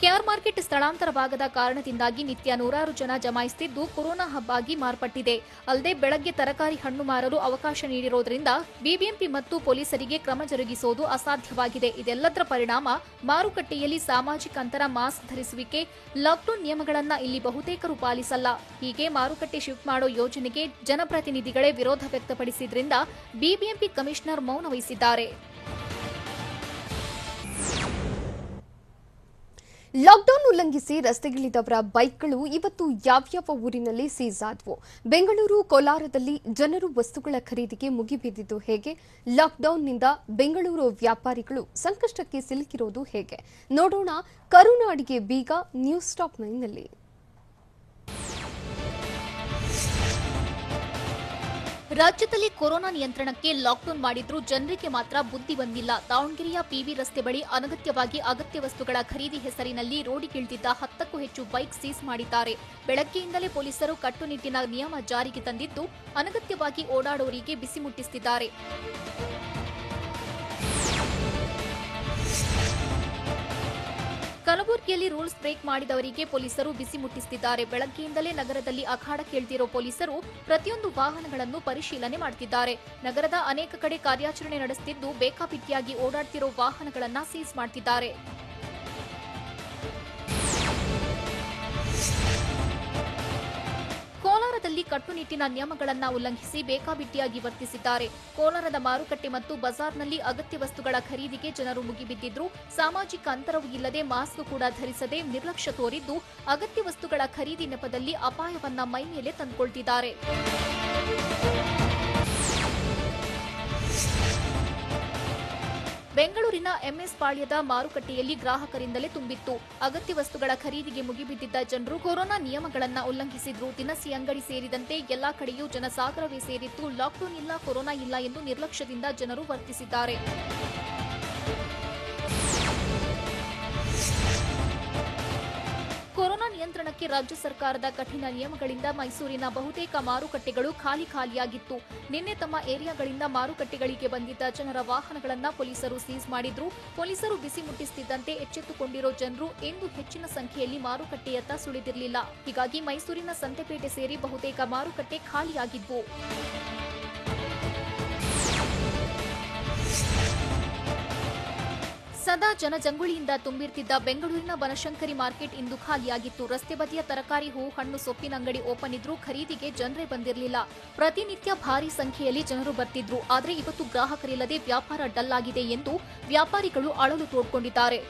S2: ಕೆಆರ್ ಮಾರ್ಕೆಟ್ ಸ್ಥಳಾಂತರವಾಗದ ಕಾರಣದಿಂದಾಗಿ ನಿತ್ಯ ನೂರಾರು ಜನ ಜಮಾಯಿಸುತ್ತಿದ್ದು ಕೊರೋನಾ ಹಬ್ ಆಗಿ ಮಾರ್ಪಟ್ಟಿದೆ. ಅಲ್ಲದೆ ಬೆಳಗ್ಗೆ ತರಕಾರಿ ಹಣ್ಣು ಮಾರಲು ಅವಕಾಶ ನೀಡಿರೋದ್ರಿಂದ ಬಿಬಿಎಂಪಿ ಮತ್ತು ಪೊಲೀಸರಿಗೆ ಕ್ರಮ ಜರುಗಿಸುವುದು ಅಸಾಧ್ಯವಾಗಿದೆ. ಇದೆಲ್ಲದರ ಪರಿಣಾಮ ಮಾರುಕಟ್ಟೆಯಲ್ಲಿ ಸಾಮಾಜಿಕ ಅಂತರ, ಮಾಸ್ಕ್ ಧರಿಸುವಿಕೆ, ಲಾಕ್ಡೌನ್ ನಿಯಮಗಳನ್ನು ಇಲ್ಲಿ ಬಹುತೇಕರು ಪಾಲಿಸಲ್ಲ. ಹೀಗೆ ಮಾರುಕಟ್ಟೆ ಶಿಫ್ಟ್ ಮಾಡೋ ಯೋಜನೆಗೆ ಜನಪ್ರತಿನಿಧಿಗಳೇ ವಿರೋಧ ವ್ಯಕ್ತಪಡಿಸಿದ್ರಿಂದ ಬಿಬಿಎಂಪಿ ಕಮಿಷನರ್ ಮೌನ ವಹಿಸಿದ್ದಾರೆ.
S1: ಲಾಕ್ಡೌನ್ ಉಲ್ಲಂಘಿಸಿ ರಸ್ತೆಗಿಳಿದವರ ಬೈಕ್ಗಳು ಇವತ್ತು ಯಾವ್ಯಾವ ಊರಿನಲ್ಲಿ ಸೀಸ್ ಆದವು? ಬೆಂಗಳೂರು, ಕೋಲಾರದಲ್ಲಿ ಜನರು ವಸ್ತುಗಳ ಖರೀದಿಗೆ ಮುಗಿಬಿದ್ದಿದ್ದು ಹೇಗೆ? ಲಾಕ್ಡೌನ್ನಿಂದ ಬೆಂಗಳೂರು ವ್ಯಾಪಾರಿಗಳು ಸಂಕಷ್ಟಕ್ಕೆ ಸಿಲುಕಿರೋದು ಹೇಗೆ? ನೋಡೋಣ ಕರುನಾಡಿಗೆ ಬೀಗ ನ್ಯೂಸ್ ಟಾಪ್ 9ನಲ್ಲಿ.
S2: ರಾಜ್ಯದಲ್ಲಿ ಕೊರೋನಾ ನಿಯಂತ್ರಣಕ್ಕೆ ಲಾಕ್ಡೌನ್ ಮಾಡಿದ್ರೂ ಜನರಿಗೆ ಮಾತ್ರ ಬುದ್ಧಿ ಬಂದಿಲ್ಲ. ದಾವಣಗೆರೆಯ ಪಿವಿ ರಸ್ತೆ ಬಳಿ ಅನಗತ್ಯವಾಗಿ ಅಗತ್ಯ ವಸ್ತುಗಳ ಖರೀದಿ ಹೆಸರಿನಲ್ಲಿ ರೋಡಿಗಿಳಿದಿದ್ದ 10ಕ್ಕೂ ಹೆಚ್ಚು ಬೈಕ್ ಸೀಸ್ ಮಾಡಿದ್ದಾರೆ. ಬೆಳಗ್ಗೆಯಿಂದಲೇ ಪೊಲೀಸರು ಕಟ್ಟುನಿಟ್ಟಿನ ನಿಯಮ ಜಾರಿಗೆ ತಂದಿದ್ದು ಅನಗತ್ಯವಾಗಿ ಓಡಾಡೋರಿಗೆ ಬಿಸಿ ಮುಟ್ಟಿಸುತ್ತಿದ್ದಾರೆ. ಕಲಬುರಗಿಯಲ್ಲಿ ರೂಲ್ಸ್ ಬ್ರೇಕ್ ಮಾಡಿದವರಿಗೆ ಪೊಲೀಸರು ಬಿಸಿ ಮುಟ್ಟಿಸುತ್ತಿದ್ದಾರೆ. ಬೆಳಗ್ಗೆಯಿಂದಲೇ ನಗರದಲ್ಲಿ ಅಖಾಡಕ್ಕಿಳಿದಿರೋ ಪೊಲೀಸರು ಪ್ರತಿಯೊಂದು ವಾಹನಗಳನ್ನು ಪರಿಶೀಲನೆ ಮಾಡುತ್ತಿದ್ದಾರೆ. ನಗರದ ಅನೇಕ ಕಡೆ ಕಾರ್ಯಾಚರಣೆ ನಡೆಸುತ್ತಿದ್ದು ಬೇಕಾಬಿಟ್ಟಿಯಾಗಿ ಓಡಾಡ್ತಿರೋ ವಾಹನಗಳನ್ನು ಸೀಸ್ ಮಾಡುತ್ತಿದ್ದಾರೆ. ಕೋಲಾರದಲ್ಲಿ ಕಟ್ಟುನಿಟ್ಟಿನ ನಿಯಮಗಳನ್ನು ಉಲ್ಲಂಘಿಸಿ ಬೇಕಾಬಿಟ್ಟಿಯಾಗಿ ವರ್ತಿಸಿದ್ದಾರೆ. ಕೋಲಾರದ ಮಾರುಕಟ್ಟೆ ಮತ್ತು ಬಜಾರ್ನಲ್ಲಿ ಅಗತ್ಯ ವಸ್ತುಗಳ ಖರೀದಿಗೆ ಜನರು ಮುಗಿಬಿದ್ದಿದ್ರು. ಸಾಮಾಜಿಕ ಅಂತರವೂ ಇಲ್ಲದೆ ಮಾಸ್ಕ್ ಕೂಡ ಧರಿಸದೆ ನಿರ್ಲಕ್ಷ್ಯ ತೋರಿದ್ದು ಅಗತ್ಯ ವಸ್ತುಗಳ ಖರೀದಿ ನೆಪದಲ್ಲಿ ಅಪಾಯವನ್ನ ಮೈ ಮೇಲೆ ತಂದುಕೊಳ್ತಿದ್ದಾರೆ. ಬೆಂಗಳೂರಿನ ಎಂಎಸ್ ಪಾಳ್ಯದ ಮಾರುಕಟ್ಟೆಯಲ್ಲಿ ಗ್ರಾಹಕರಿಂದಲೇ ತುಂಬಿತ್ತು. ಅಗತ್ಯ ವಸ್ತುಗಳ ಖರೀದಿಗೆ ಮುಗಿಬಿದ್ದಿದ್ದ ಜನರು ಕೊರೋನಾ ನಿಯಮಗಳನ್ನು ಉಲ್ಲಂಘಿಸಿದ್ರು. ದಿನಸಿ ಅಂಗಡಿ ಸೇರಿದಂತೆ ಎಲ್ಲಾ ಕಡೆಯೂ ಜನಸಾಗರವೇ ಸೇರಿತ್ತು. ಲಾಕ್ಡೌನ್ ಇಲ್ಲ, ಕೊರೋನಾ ಇಲ್ಲ ಎಂದು ನಿರ್ಲಕ್ಷ್ಯದಿಂದ ಜನರು ವರ್ತಿಸಿದ್ದಾರೆ. ಕೊರೋನಾ ನಿಯಂತ್ರಣಕ್ಕೆ ರಾಜ್ಯ ಸರ್ಕಾರದ ಕಠಿಣ ನಿಯಮಗಳಿಂದ ಮೈಸೂರಿನ ಬಹುತೇಕ ಮಾರುಕಟ್ಟೆಗಳು ಖಾಲಿಯಾಗಿತ್ತು. ನಿನ್ನೆ ತಮ್ಮ ಏರಿಯಾಗಳಿಂದ ಮಾರುಕಟ್ಟೆಗಳಿಗೆ ಬಂದಿದ್ದ ಜನರ ವಾಹನಗಳನ್ನ ಪೊಲೀಸರು ಸೀಸ್ ಮಾಡಿದ್ರು. ಪೊಲೀಸರು ಬಿಸಿ ಮುಟ್ಟಿಸುತ್ತಿದ್ದಂತೆ ಎಚ್ಚೆತ್ತುಕೊಂಡಿರೋ ಜನರು ಇಂದು ಹೆಚ್ಚಿನ ಸಂಖ್ಯೆಯಲ್ಲಿ ಮಾರುಕಟ್ಟೆಯತ್ತ ಸುಳಿದಿರಲಿಲ್ಲ. ಹೀಗಾಗಿ ಮೈಸೂರಿನ ಸಂತೆಪೇಟೆ ಸೇರಿ ಬಹುತೇಕ ಮಾರುಕಟ್ಟೆ ಖಾಲಿಯಾಗಿದ್ವು. ಸದಾ ಜನಜಂಗುಳಿಯಿಂದ ತುಂಬಿರ್ತಿದ್ದ ಬೆಂಗಳೂರಿನ ಬನಶಂಕರಿ ಮಾರ್ಕೆಟ್ ಇಂದು ಖಾಲಿಯಾಗಿತ್ತು. ರಸ್ತೆ ಬದಿಯ ತರಕಾರಿ, ಹೂ, ಹಣ್ಣು, ಸೊಪ್ಪಿನ ಅಂಗಡಿ ಓಪನ್ ಇದ್ರೂ ಖರೀದಿಗೆ ಜನರೇ ಬಂದಿರಲಿಲ್ಲ. ಪ್ರತಿನಿತ್ಯ ಭಾರಿ ಸಂಖ್ಯೆಯಲ್ಲಿ ಜನರು ಬರ್ತಿದ್ರು. ಆದರೆ ಇವತ್ತು ಗ್ರಾಹಕರಿಲ್ಲದೆ ವ್ಯಾಪಾರ ಡಲ್ ಆಗಿದೆ ಎಂದು ವ್ಯಾಪಾರಿಗಳು ಅಳಲು ತೋಡ್ಕೊಂಡಿದ್ದಾರೆ.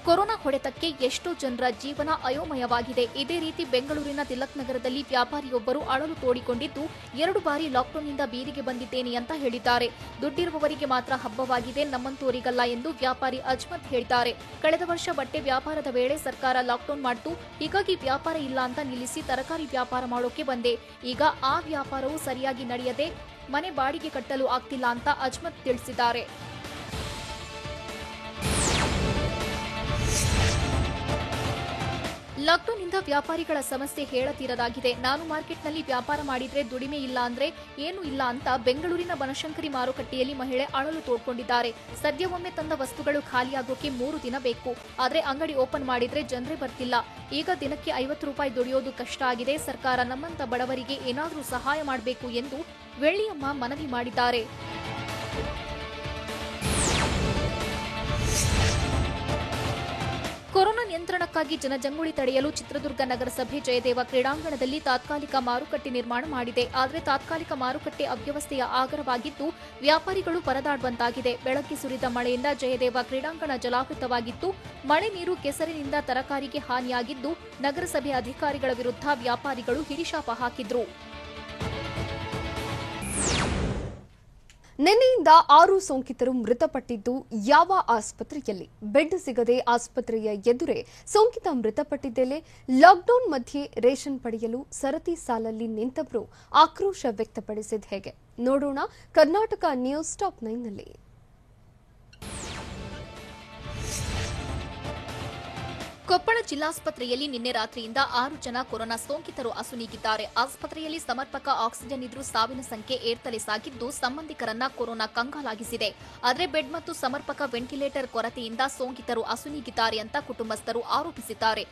S2: ಕೊರೋನಾ ಹೊಡೆತಕ್ಕೆ ಎಷ್ಟೋ ಜನರ ಜೀವನ ಅಯೋಮಯವಾಗಿದೆ. ಇದೇ ರೀತಿ ಬೆಂಗಳೂರಿನ ತಿಲಕ್ ನಗರದಲ್ಲಿ ವ್ಯಾಪಾರಿಯೊಬ್ಬರು ಅಳಲು ತೋಡಿಕೊಂಡಿದ್ದು, 2 ಬಾರಿ ಲಾಕ್ಡೌನ್ನಿಂದ ಬೀದಿಗೆ ಬಂದಿದ್ದೇನೆ ಅಂತ ಹೇಳಿದ್ದಾರೆ. ದುಡ್ಡಿರುವವರಿಗೆ ಮಾತ್ರ ಹಬ್ಬವಾಗಿದೆ, ನಮ್ಮಂತೋರಿಗಲ್ಲ ಎಂದು ವ್ಯಾಪಾರಿ ಅಜ್ಮತ್ ಹೇಳಿದ್ದಾರೆ. ಕಳೆದ ವರ್ಷ ಬಟ್ಟೆ ವ್ಯಾಪಾರದ ವೇಳೆ ಸರ್ಕಾರ ಲಾಕ್ಡೌನ್ ಮಾಡಿತು. ಹೀಗಾಗಿ ವ್ಯಾಪಾರ ಇಲ್ಲ ಅಂತ ನಿಲ್ಲಿಸಿ ತರಕಾರಿ ವ್ಯಾಪಾರ ಮಾಡೋಕೆ ಬಂದೆ. ಈಗ ಆ ವ್ಯಾಪಾರವು ಸರಿಯಾಗಿ ನಡೆಯದೆ ಮನೆ ಬಾಡಿಗೆ ಕಟ್ಟಲು ಆಗ್ತಿಲ್ಲ ಅಂತ ಅಜ್ಮತ್ ತಿಳಿಸಿದ್ದಾರೆ. ಲಾಕ್ಡೌನ್ನಿಂದ ವ್ಯಾಪಾರಿಗಳ ಸಮಸ್ಯೆ ಹೇಳತೀರದಾಗಿದೆ. ನಾನು ಮಾರ್ಕೆಟ್ನಲ್ಲಿ ವ್ಯಾಪಾರ ಮಾಡಿದ್ರೆ ದುಡಿಮೆ ಇಲ್ಲ ಅಂದ್ರೆ ಏನೂ ಇಲ್ಲ ಅಂತ ಬೆಂಗಳೂರಿನ ಬನಶಂಕರಿ ಮಾರುಕಟ್ಟೆಯಲ್ಲಿ ಮಹಿಳೆ ಅಳಲು ತೋಡ್ಕೊಂಡಿದ್ದಾರೆ. ಸದ್ಯ ಒಮ್ಮೆ ತಂದ ವಸ್ತುಗಳು ಖಾಲಿಯಾಗೋಕೆ 3 ದಿನ ಬೇಕು. ಆದ್ರೆ ಅಂಗಡಿ ಓಪನ್ ಮಾಡಿದ್ರೆ ಜನರೇ ಬರ್ತಿಲ್ಲ. ಈಗ ದಿನಕ್ಕೆ 50 ರೂಪಾಯಿ ದುಡಿಯೋದು ಕಷ್ಟ ಆಗಿದೆ. ಸರ್ಕಾರ ನಮ್ಮಂತ ಬಡವರಿಗೆ ಏನಾದರೂ ಸಹಾಯ ಮಾಡಬೇಕು ಎಂದು ವೆಳ್ಳಿಯಮ್ಮ ಮನವಿ ಮಾಡಿದ್ದಾರೆ. ಕೊರೋನಾ ನಿಯಂತ್ರಣಕ್ಕಾಗಿ ಜನಜಂಗುಳಿ ತಡೆಯಲು ಚಿತ್ರದುರ್ಗ ನಗರಸಭೆ ಜಯದೇವ ಕ್ರೀಡಾಂಗಣದಲ್ಲಿ ತಾತ್ಕಾಲಿಕ ಮಾರುಕಟ್ಟೆ ನಿರ್ಮಾಣ ಮಾಡಿದೆ. ಆದರೆ ತಾತ್ಕಾಲಿಕ ಮಾರುಕಟ್ಟೆ ಅವ್ಯವಸ್ಥೆಯ ಆಗರವಾಗಿದ್ದು ವ್ಯಾಪಾರಿಗಳು ಪರದಾಡುವಂತಾಗಿದೆ. ಬೆಳಗ್ಗೆ ಸುರಿದ ಮಳೆಯಿಂದ ಜಯದೇವ ಕ್ರೀಡಾಂಗಣ ಜಲಾವೃತವಾಗಿತ್ತು. ಮಳೆ ನೀರು ಕೆಸರಿನಿಂದ ತರಕಾರಿಗೆ ಹಾನಿಯಾಗಿದ್ದು ನಗರಸಭೆ ಅಧಿಕಾರಿಗಳ ವಿರುದ್ಧ ವ್ಯಾಪಾರಿಗಳು ಹಿಡಿಶಾಪ ಹಾಕಿದ್ರು.
S1: ನಿನ್ನೆಯಿಂದ 6 ಸೋಂಕಿತರು ಮೃತಪಟ್ಟಿದ್ದು ಯಾವ ಆಸ್ಪತ್ರೆಯಲ್ಲಿ? ಬೆಡ್ ಸಿಗದೆ ಆಸ್ಪತ್ರೆಯ ಎದುರೇ ಸೋಂಕಿತ ಮೃತಪಟ್ಟಿದ್ದೇಲೆ. ಲಾಕ್ಡೌನ್ ಮಧ್ಯೆ ರೇಷನ್ ಪಡೆಯಲು ಸರತಿ ಸಾಲಲ್ಲಿ ನಿಂತವರು ಆಕ್ರೋಶ ವ್ಯಕ್ತಪಡಿಸಿದ ಹೇಗೆ ನೋಡೋಣ ಕರ್ನಾಟಕ ನ್ಯೂಸ್ ಟಾಪ್ 9ನಲ್ಲಿ.
S2: ಕೊಪ್ಪಳ ಜಿಲ್ಲಾಸ್ಪತ್ರೆಯಲ್ಲಿ ನಿನ್ನೆ ರಾತ್ರಿಯಿಂದ 6 ಜನ ಕೊರೋನಾ ಸೋಂಕಿತರು ಅಸುನೀಗಿದ್ದಾರೆ. ಆಸ್ಪತ್ರೆಯಲ್ಲಿ ಸಮರ್ಪಕ ಆಕ್ಸಿಜನ್ ಇದ್ರೂ ಸಾವಿನ ಸಂಖ್ಯೆ ಏರ್ತಲೇ ಸಾಗಿದ್ದು ಸಂಬಂಧಿಕರನ್ನ ಕೊರೋನಾ ಕಂಗಾಲಾಗಿಸಿದೆ. ಆದರೆ ಬೆಡ್ ಮತ್ತು ಸಮರ್ಪಕ ವೆಂಟಿಲೇಟರ್ ಕೊರತೆಯಿಂದ ಸೋಂಕಿತರು ಅಸುನೀಗಿದ್ದಾರೆ ಅಂತ ಕುಟುಂಬಸ್ಥರು ಆರೋಪಿಸಿದ್ದಾರೆ.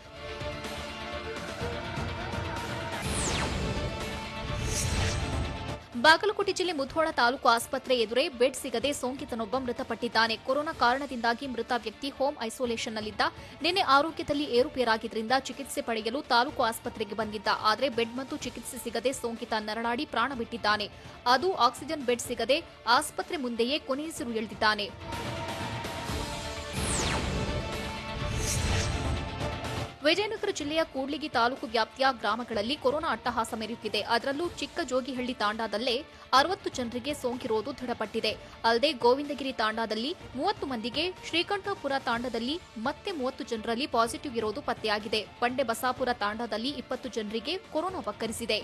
S2: ಬಾಗಲಕೋಟೆ ಜಿಲ್ಲೆ ಮುಧೋಳ ತಾಲೂಕು ಆಸ್ಪತ್ರೆ ಎದುರೇ ಬೆಡ್ ಸಿಗದೆ ಸೋಂಕಿತನೊಬ್ಬ ಮೃತಪಟ್ಟಿದ್ದಾನೆ. ಕೊರೋನಾ ಕಾರಣದಿಂದಾಗಿ ಮೃತ ವ್ಯಕ್ತಿ ಹೋಮ್ ಐಸೋಲೇಷನ್ನಲ್ಲಿದ್ದ. ನಿನ್ನೆ ಆರೋಗ್ಯದಲ್ಲಿ ಏರುಪೇರಾಗಿದ್ದರಿಂದ ಚಿಕಿತ್ಸೆ ಪಡೆಯಲು ತಾಲೂಕು ಆಸ್ಪತ್ರೆಗೆ ಬಂದಿದ್ದ. ಆದರೆ ಬೆಡ್ ಮತ್ತು ಚಿಕಿತ್ಸೆ ಸಿಗದೆ ಸೋಂಕಿತ ನರಳಾಡಿ ಪ್ರಾಣ ಬಿಟ್ಟಿದ್ದಾನೆ. ಅದು ಆಕ್ಸಿಜನ್ ಬೆಡ್ ಸಿಗದೆ ಆಸ್ಪತ್ರೆ ಮುಂದೆಯೇ ಕೊನೆಯುಸಿರು ಎಳೆದಿದ್ದಾನೆ. ವಿಜಯನಗರ ಜಿಲ್ಲೆಯ ಕೂಡ್ಲಿಗಿ ತಾಲೂಕು ವ್ಯಾಪ್ತಿಯ ಗ್ರಾಮಗಳಲ್ಲಿ ಕೊರೋನಾ ಅಟ್ಟಹಾಸ ಮೆರೆಯುತ್ತಿದೆ. ಅದರಲ್ಲೂ ಚಿಕ್ಕ ಜೋಗಿಹಳ್ಳಿ ತಾಂಡಾದಲ್ಲೇ 60 ಜನರಿಗೆ ಸೋಂಕಿರುವುದು ದೃಢಪಟ್ಟಿದೆ. ಅಲ್ಲದೆ ಗೋವಿಂದಗಿರಿ ತಾಂಡಾದಲ್ಲಿ 30 ಮಂದಿಗೆ, ಶ್ರೀಕಂಠಪುರ ತಾಂಡಾದಲ್ಲಿ ಮತ್ತೆ 30 ಜನರಲ್ಲಿ ಪಾಸಿಟಿವ್ ಇರೋದು ಪತ್ತೆಯಾಗಿದೆ. ಬಂಡೆ ಬಸಾಪುರ ತಾಂಡಾದಲ್ಲಿ 20 ಜನರಿಗೆ ಕೊರೋನಾ ವಕ್ಕರಿಸಿದೆ.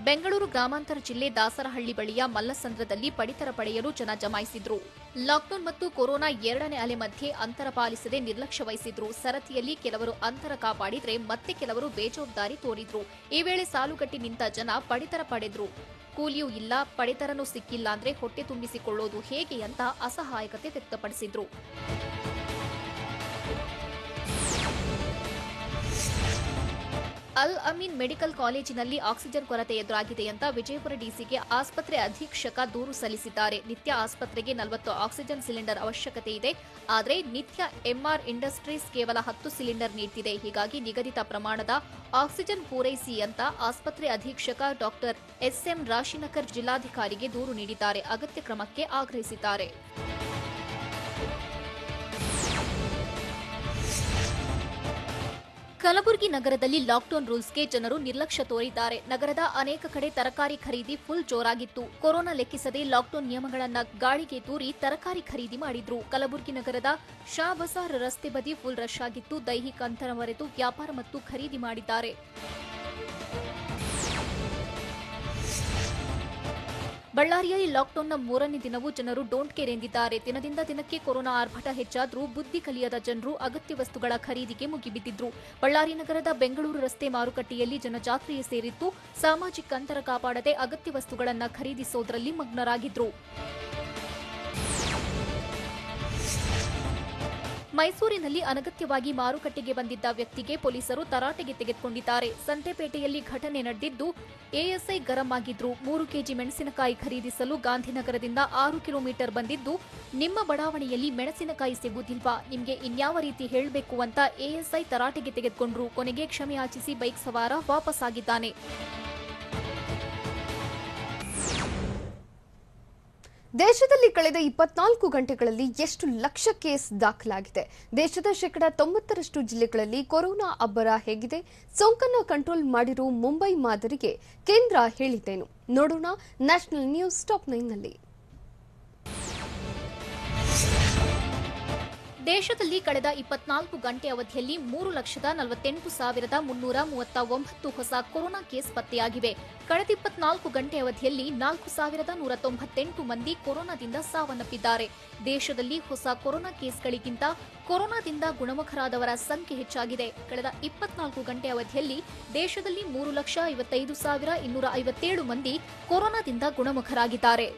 S2: ಬೆಂಗಳೂರು ಗ್ರಾಮಾಂತರ ಜಿಲ್ಲೆ ದಾಸರಹಳ್ಳಿ ಬಳಿಯ ಮಲ್ಲಸಂದ್ರದಲ್ಲಿ ಪಡಿತರ ಪಡೆಯಲು ಜನ ಜಮಾಯಿಸಿದ್ರು. ಲಾಕ್ಡೌನ್ ಮತ್ತು ಕೊರೋನಾ 2ನೇ ಅಲೆ ಮಧ್ಯೆ ಅಂತರ ಪಾಲಿಸದೆ ನಿರ್ಲಕ್ಷ್ಯ ವಹಿಸಿದ್ರು. ಸರತಿಯಲ್ಲಿ ಕೆಲವರು ಅಂತರ ಕಾಪಾಡಿದ್ರೆ ಮತ್ತೆ ಕೆಲವರು ಬೇಜವಾಬ್ದಾರಿ ತೋರಿದ್ರು. ಈ ವೇಳೆ ಸಾಲುಗಟ್ಟಿ ನಿಂತ ಜನ ಪಡಿತರ ಪಡೆದ್ರು. ಕೂಲಿಯೂ ಇಲ್ಲ, ಪಡಿತರನೂ ಸಿಕ್ಕಿಲ್ಲ ಅಂದ್ರೆ ಹೊಟ್ಟೆ ತುಂಬಿಸಿಕೊಳ್ಳೋದು ಹೇಗೆ ಅಂತ ಅಸಹಾಯಕತೆ ವ್ಯಕ್ತಪಡಿಸಿದ್ರು. ಅಲ್ ಅಮೀನ್ ಮೆಡಿಕಲ್ ಕಾಲೇಜಿನಲ್ಲಿ ಆಕ್ಸಿಜನ್ ಕೊರತೆ ಎದುರಾಗಿದೆ ಅಂತ ವಿಜಯಪುರ ಡಿಸಿಗೆ ಆಸ್ಪತ್ರೆ ಅಧೀಕ್ಷಕ ದೂರು ಸಲ್ಲಿಸಿದ್ದಾರೆ. ನಿತ್ಯ ಆಸ್ಪತ್ರೆಗೆ 40 ಆಕ್ಸಿಜನ್ ಸಿಲಿಂಡರ್ ಅವಶ್ಯಕತೆ ಇದೆ. ಆದರೆ ನಿತ್ಯ ಎಂಆರ್ ಇಂಡಸ್ಟ್ರೀಸ್ ಕೇವಲ 10 ಸಿಲಿಂಡರ್ ನೀಡುತ್ತಿದೆ. ಹೀಗಾಗಿ ನಿಗದಿತ ಪ್ರಮಾಣದ ಆಕ್ಸಿಜನ್ ಪೂರೈಸಿ ಅಂತ ಆಸ್ಪತ್ರೆ ಅಧೀಕ್ಷಕ ಡಾಕ್ಟರ್ ಎಸ್ಎಂ ರಾಶಿನಕರ್ ಜಿಲ್ಲಾಧಿಕಾರಿಗೆ ದೂರು ನೀಡಿದ್ದಾರೆ. ಅಗತ್ಯ ಕ್ರಮಕ್ಕೆ ಆಗ್ರಹಿಸಿದ್ದಾರೆ. ಕಲಬುರಗಿ ನಗರದಲ್ಲಿ ಲಾಕ್ಡೌನ್ ರೂಲ್ಸ್ಗೆ ಜನರು ನಿರ್ಲಕ್ಷ್ಯ ತೋರಿದ್ದಾರೆ. ನಗರದ ಅನೇಕ ಕಡೆ ತರಕಾರಿ ಖರೀದಿ ಫುಲ್ ಜೋರಾಗಿತ್ತು. ಕೊರೋನಾ ಲೆಕ್ಕಿಸದೆ ಲಾಕ್ಡೌನ್ ನಿಯಮಗಳನ್ನು ಗಾಳಿಗೆ ತೂರಿ ತರಕಾರಿ ಖರೀದಿ ಮಾಡಿದ್ರು. ಕಲಬುರಗಿ ನಗರದ ಶಾ ಬಜಾರ್ ರಸ್ತೆ ಬದಿ ಫುಲ್ ರಶ್ ಆಗಿತ್ತು. ದೈಹಿಕ ಅಂತರ ಮರೆತು ವ್ಯಾಪಾರ ಮತ್ತು ಖರೀದಿ ಮಾಡಿದ್ದಾರೆ. ಬಳ್ಳಾರಿಯಲ್ಲಿ ಲಾಕ್ಡೌನ್ನ 3ನೇ ದಿನವೂ ಜನರು ಡೋಂಟ್ ಕೇರ್ ಎಂದಿದ್ದಾರೆ. ದಿನದಿಂದ ದಿನಕ್ಕೆ ಕೊರೋನಾ ಆರ್ಭಟ ಹೆಚ್ಚಾದರೂ ಬುದ್ಧಿ ಕಲಿಯದ ಜನರು ಅಗತ್ಯ ವಸ್ತುಗಳ ಖರೀದಿಗೆ ಮುಗಿಬಿದ್ದಿದ್ರು. ಬಳ್ಳಾರಿ ನಗರದ ಬೆಂಗಳೂರು ರಸ್ತೆ ಮಾರುಕಟ್ಟೆಯಲ್ಲಿ ಜನಜಾತ್ರೆಯೇ ಸೇರಿತ್ತು. ಸಾಮಾಜಿಕ ಅಂತರ ಕಾಪಾಡದೆ ಅಗತ್ಯ ವಸ್ತುಗಳನ್ನು ಖರೀದಿಸೋದ್ರಲ್ಲಿ ಮಗ್ನರಾಗಿದ್ರು. ಮೈಸೂರಿನಲ್ಲಿ ಅನಗತ್ಯವಾಗಿ ಮಾರುಕಟ್ಟೆಗೆ ಬಂದಿದ್ದ ವ್ಯಕ್ತಿಗೆ ಪೊಲೀಸರು ತರಾಟೆಗೆ ತೆಗೆದುಕೊಂಡಿದ್ದಾರೆ. ಸಂತೆಪೇಟೆಯಲ್ಲಿ ಘಟನೆ ನಡೆದಿದ್ದು ಎಎಸ್ಐ ಗರಂ ಆಗಿದ್ರು. 3 ಕೆಜಿ ಮೆಣಸಿನಕಾಯಿ ಖರೀದಿಸಲು ಗಾಂಧಿನಗರದಿಂದ 6 ಕಿಲೋಮೀಟರ್ ಬಂದಿದ್ದು, ನಿಮ್ಮ ಬಡಾವಣೆಯಲ್ಲಿ ಮೆಣಸಿನಕಾಯಿ ಸಿಗುವುದಿಲ್ವಾ, ನಿಮ್ಗೆ ಇನ್ಯಾವ ರೀತಿ ಹೇಳಬೇಕು ಅಂತ ಎಎಸ್ಐ ತರಾಟೆಗೆ ತೆಗೆದುಕೊಂಡ್ರು. ಕೊನೆಗೆ ಕ್ಷಮೆ ಯಾಚಿಸಿ ಬೈಕ್ ಸವಾರ ವಾಪಸ್ ಆಗಿದ್ದಾನೆ.
S1: ದೇಶದಲ್ಲಿ ಕಳೆದ 24 ಗಂಟೆಗಳಲ್ಲಿ ಎಷ್ಟು ಲಕ್ಷ ಕೇಸ್ ದಾಖಲಾಗಿದೆ? ದೇಶದ ಶೇಕಡಾ 90ರಷ್ಟು ಜಿಲ್ಲೆಗಳಲ್ಲಿ ಕೊರೋನಾ ಅಬ್ಬರ ಹೇಗಿದೆ? ಸೋಂಕನ್ನು ಕಂಟ್ರೋಲ್ ಮಾಡಿರೋ ಮುಂಬೈ ಮಾದರಿಗೆ ಕೇಂದ್ರ ಹೇಳಿದ್ದೇನು? ನೋಡೋಣ ನ್ಯಾಷನಲ್ ನ್ಯೂಸ್ ಟಾಪ್ 9ನಲ್ಲಿ.
S2: ದೇಶದಲ್ಲಿ ಕಳೆದ 24 ಗಂಟೆ ಅವಧಿಯಲ್ಲಿ 3,48,339 ಹೊಸ ಕೊರೋನಾ ಕೇಸ್ ಪತ್ತೆಯಾಗಿವೆ. ಕಳೆದ 24 ಗಂಟೆ ಅವಧಿಯಲ್ಲಿ 4,198 ಮಂದಿ ಕೊರೋನಾದಿಂದ ಸಾವನ್ನಪ್ಪಿದ್ದಾರೆ. ದೇಶದಲ್ಲಿ ಹೊಸ ಕೊರೋನಾ ಕೇಸ್ಗಳಿಗಿಂತ ಕೊರೋನಾದಿಂದ ಗುಣಮುಖರಾದವರ ಸಂಖ್ಯೆ ಹೆಚ್ಚಾಗಿದೆ. ಕಳೆದ 24 ಗಂಟೆ ಅವಧಿಯಲ್ಲಿ ದೇಶದಲ್ಲಿ 3,55,257 ಮಂದಿ ಕೊರೋನಾದಿಂದ ಗುಣಮುಖರಾಗಿದ್ದಾರೆ.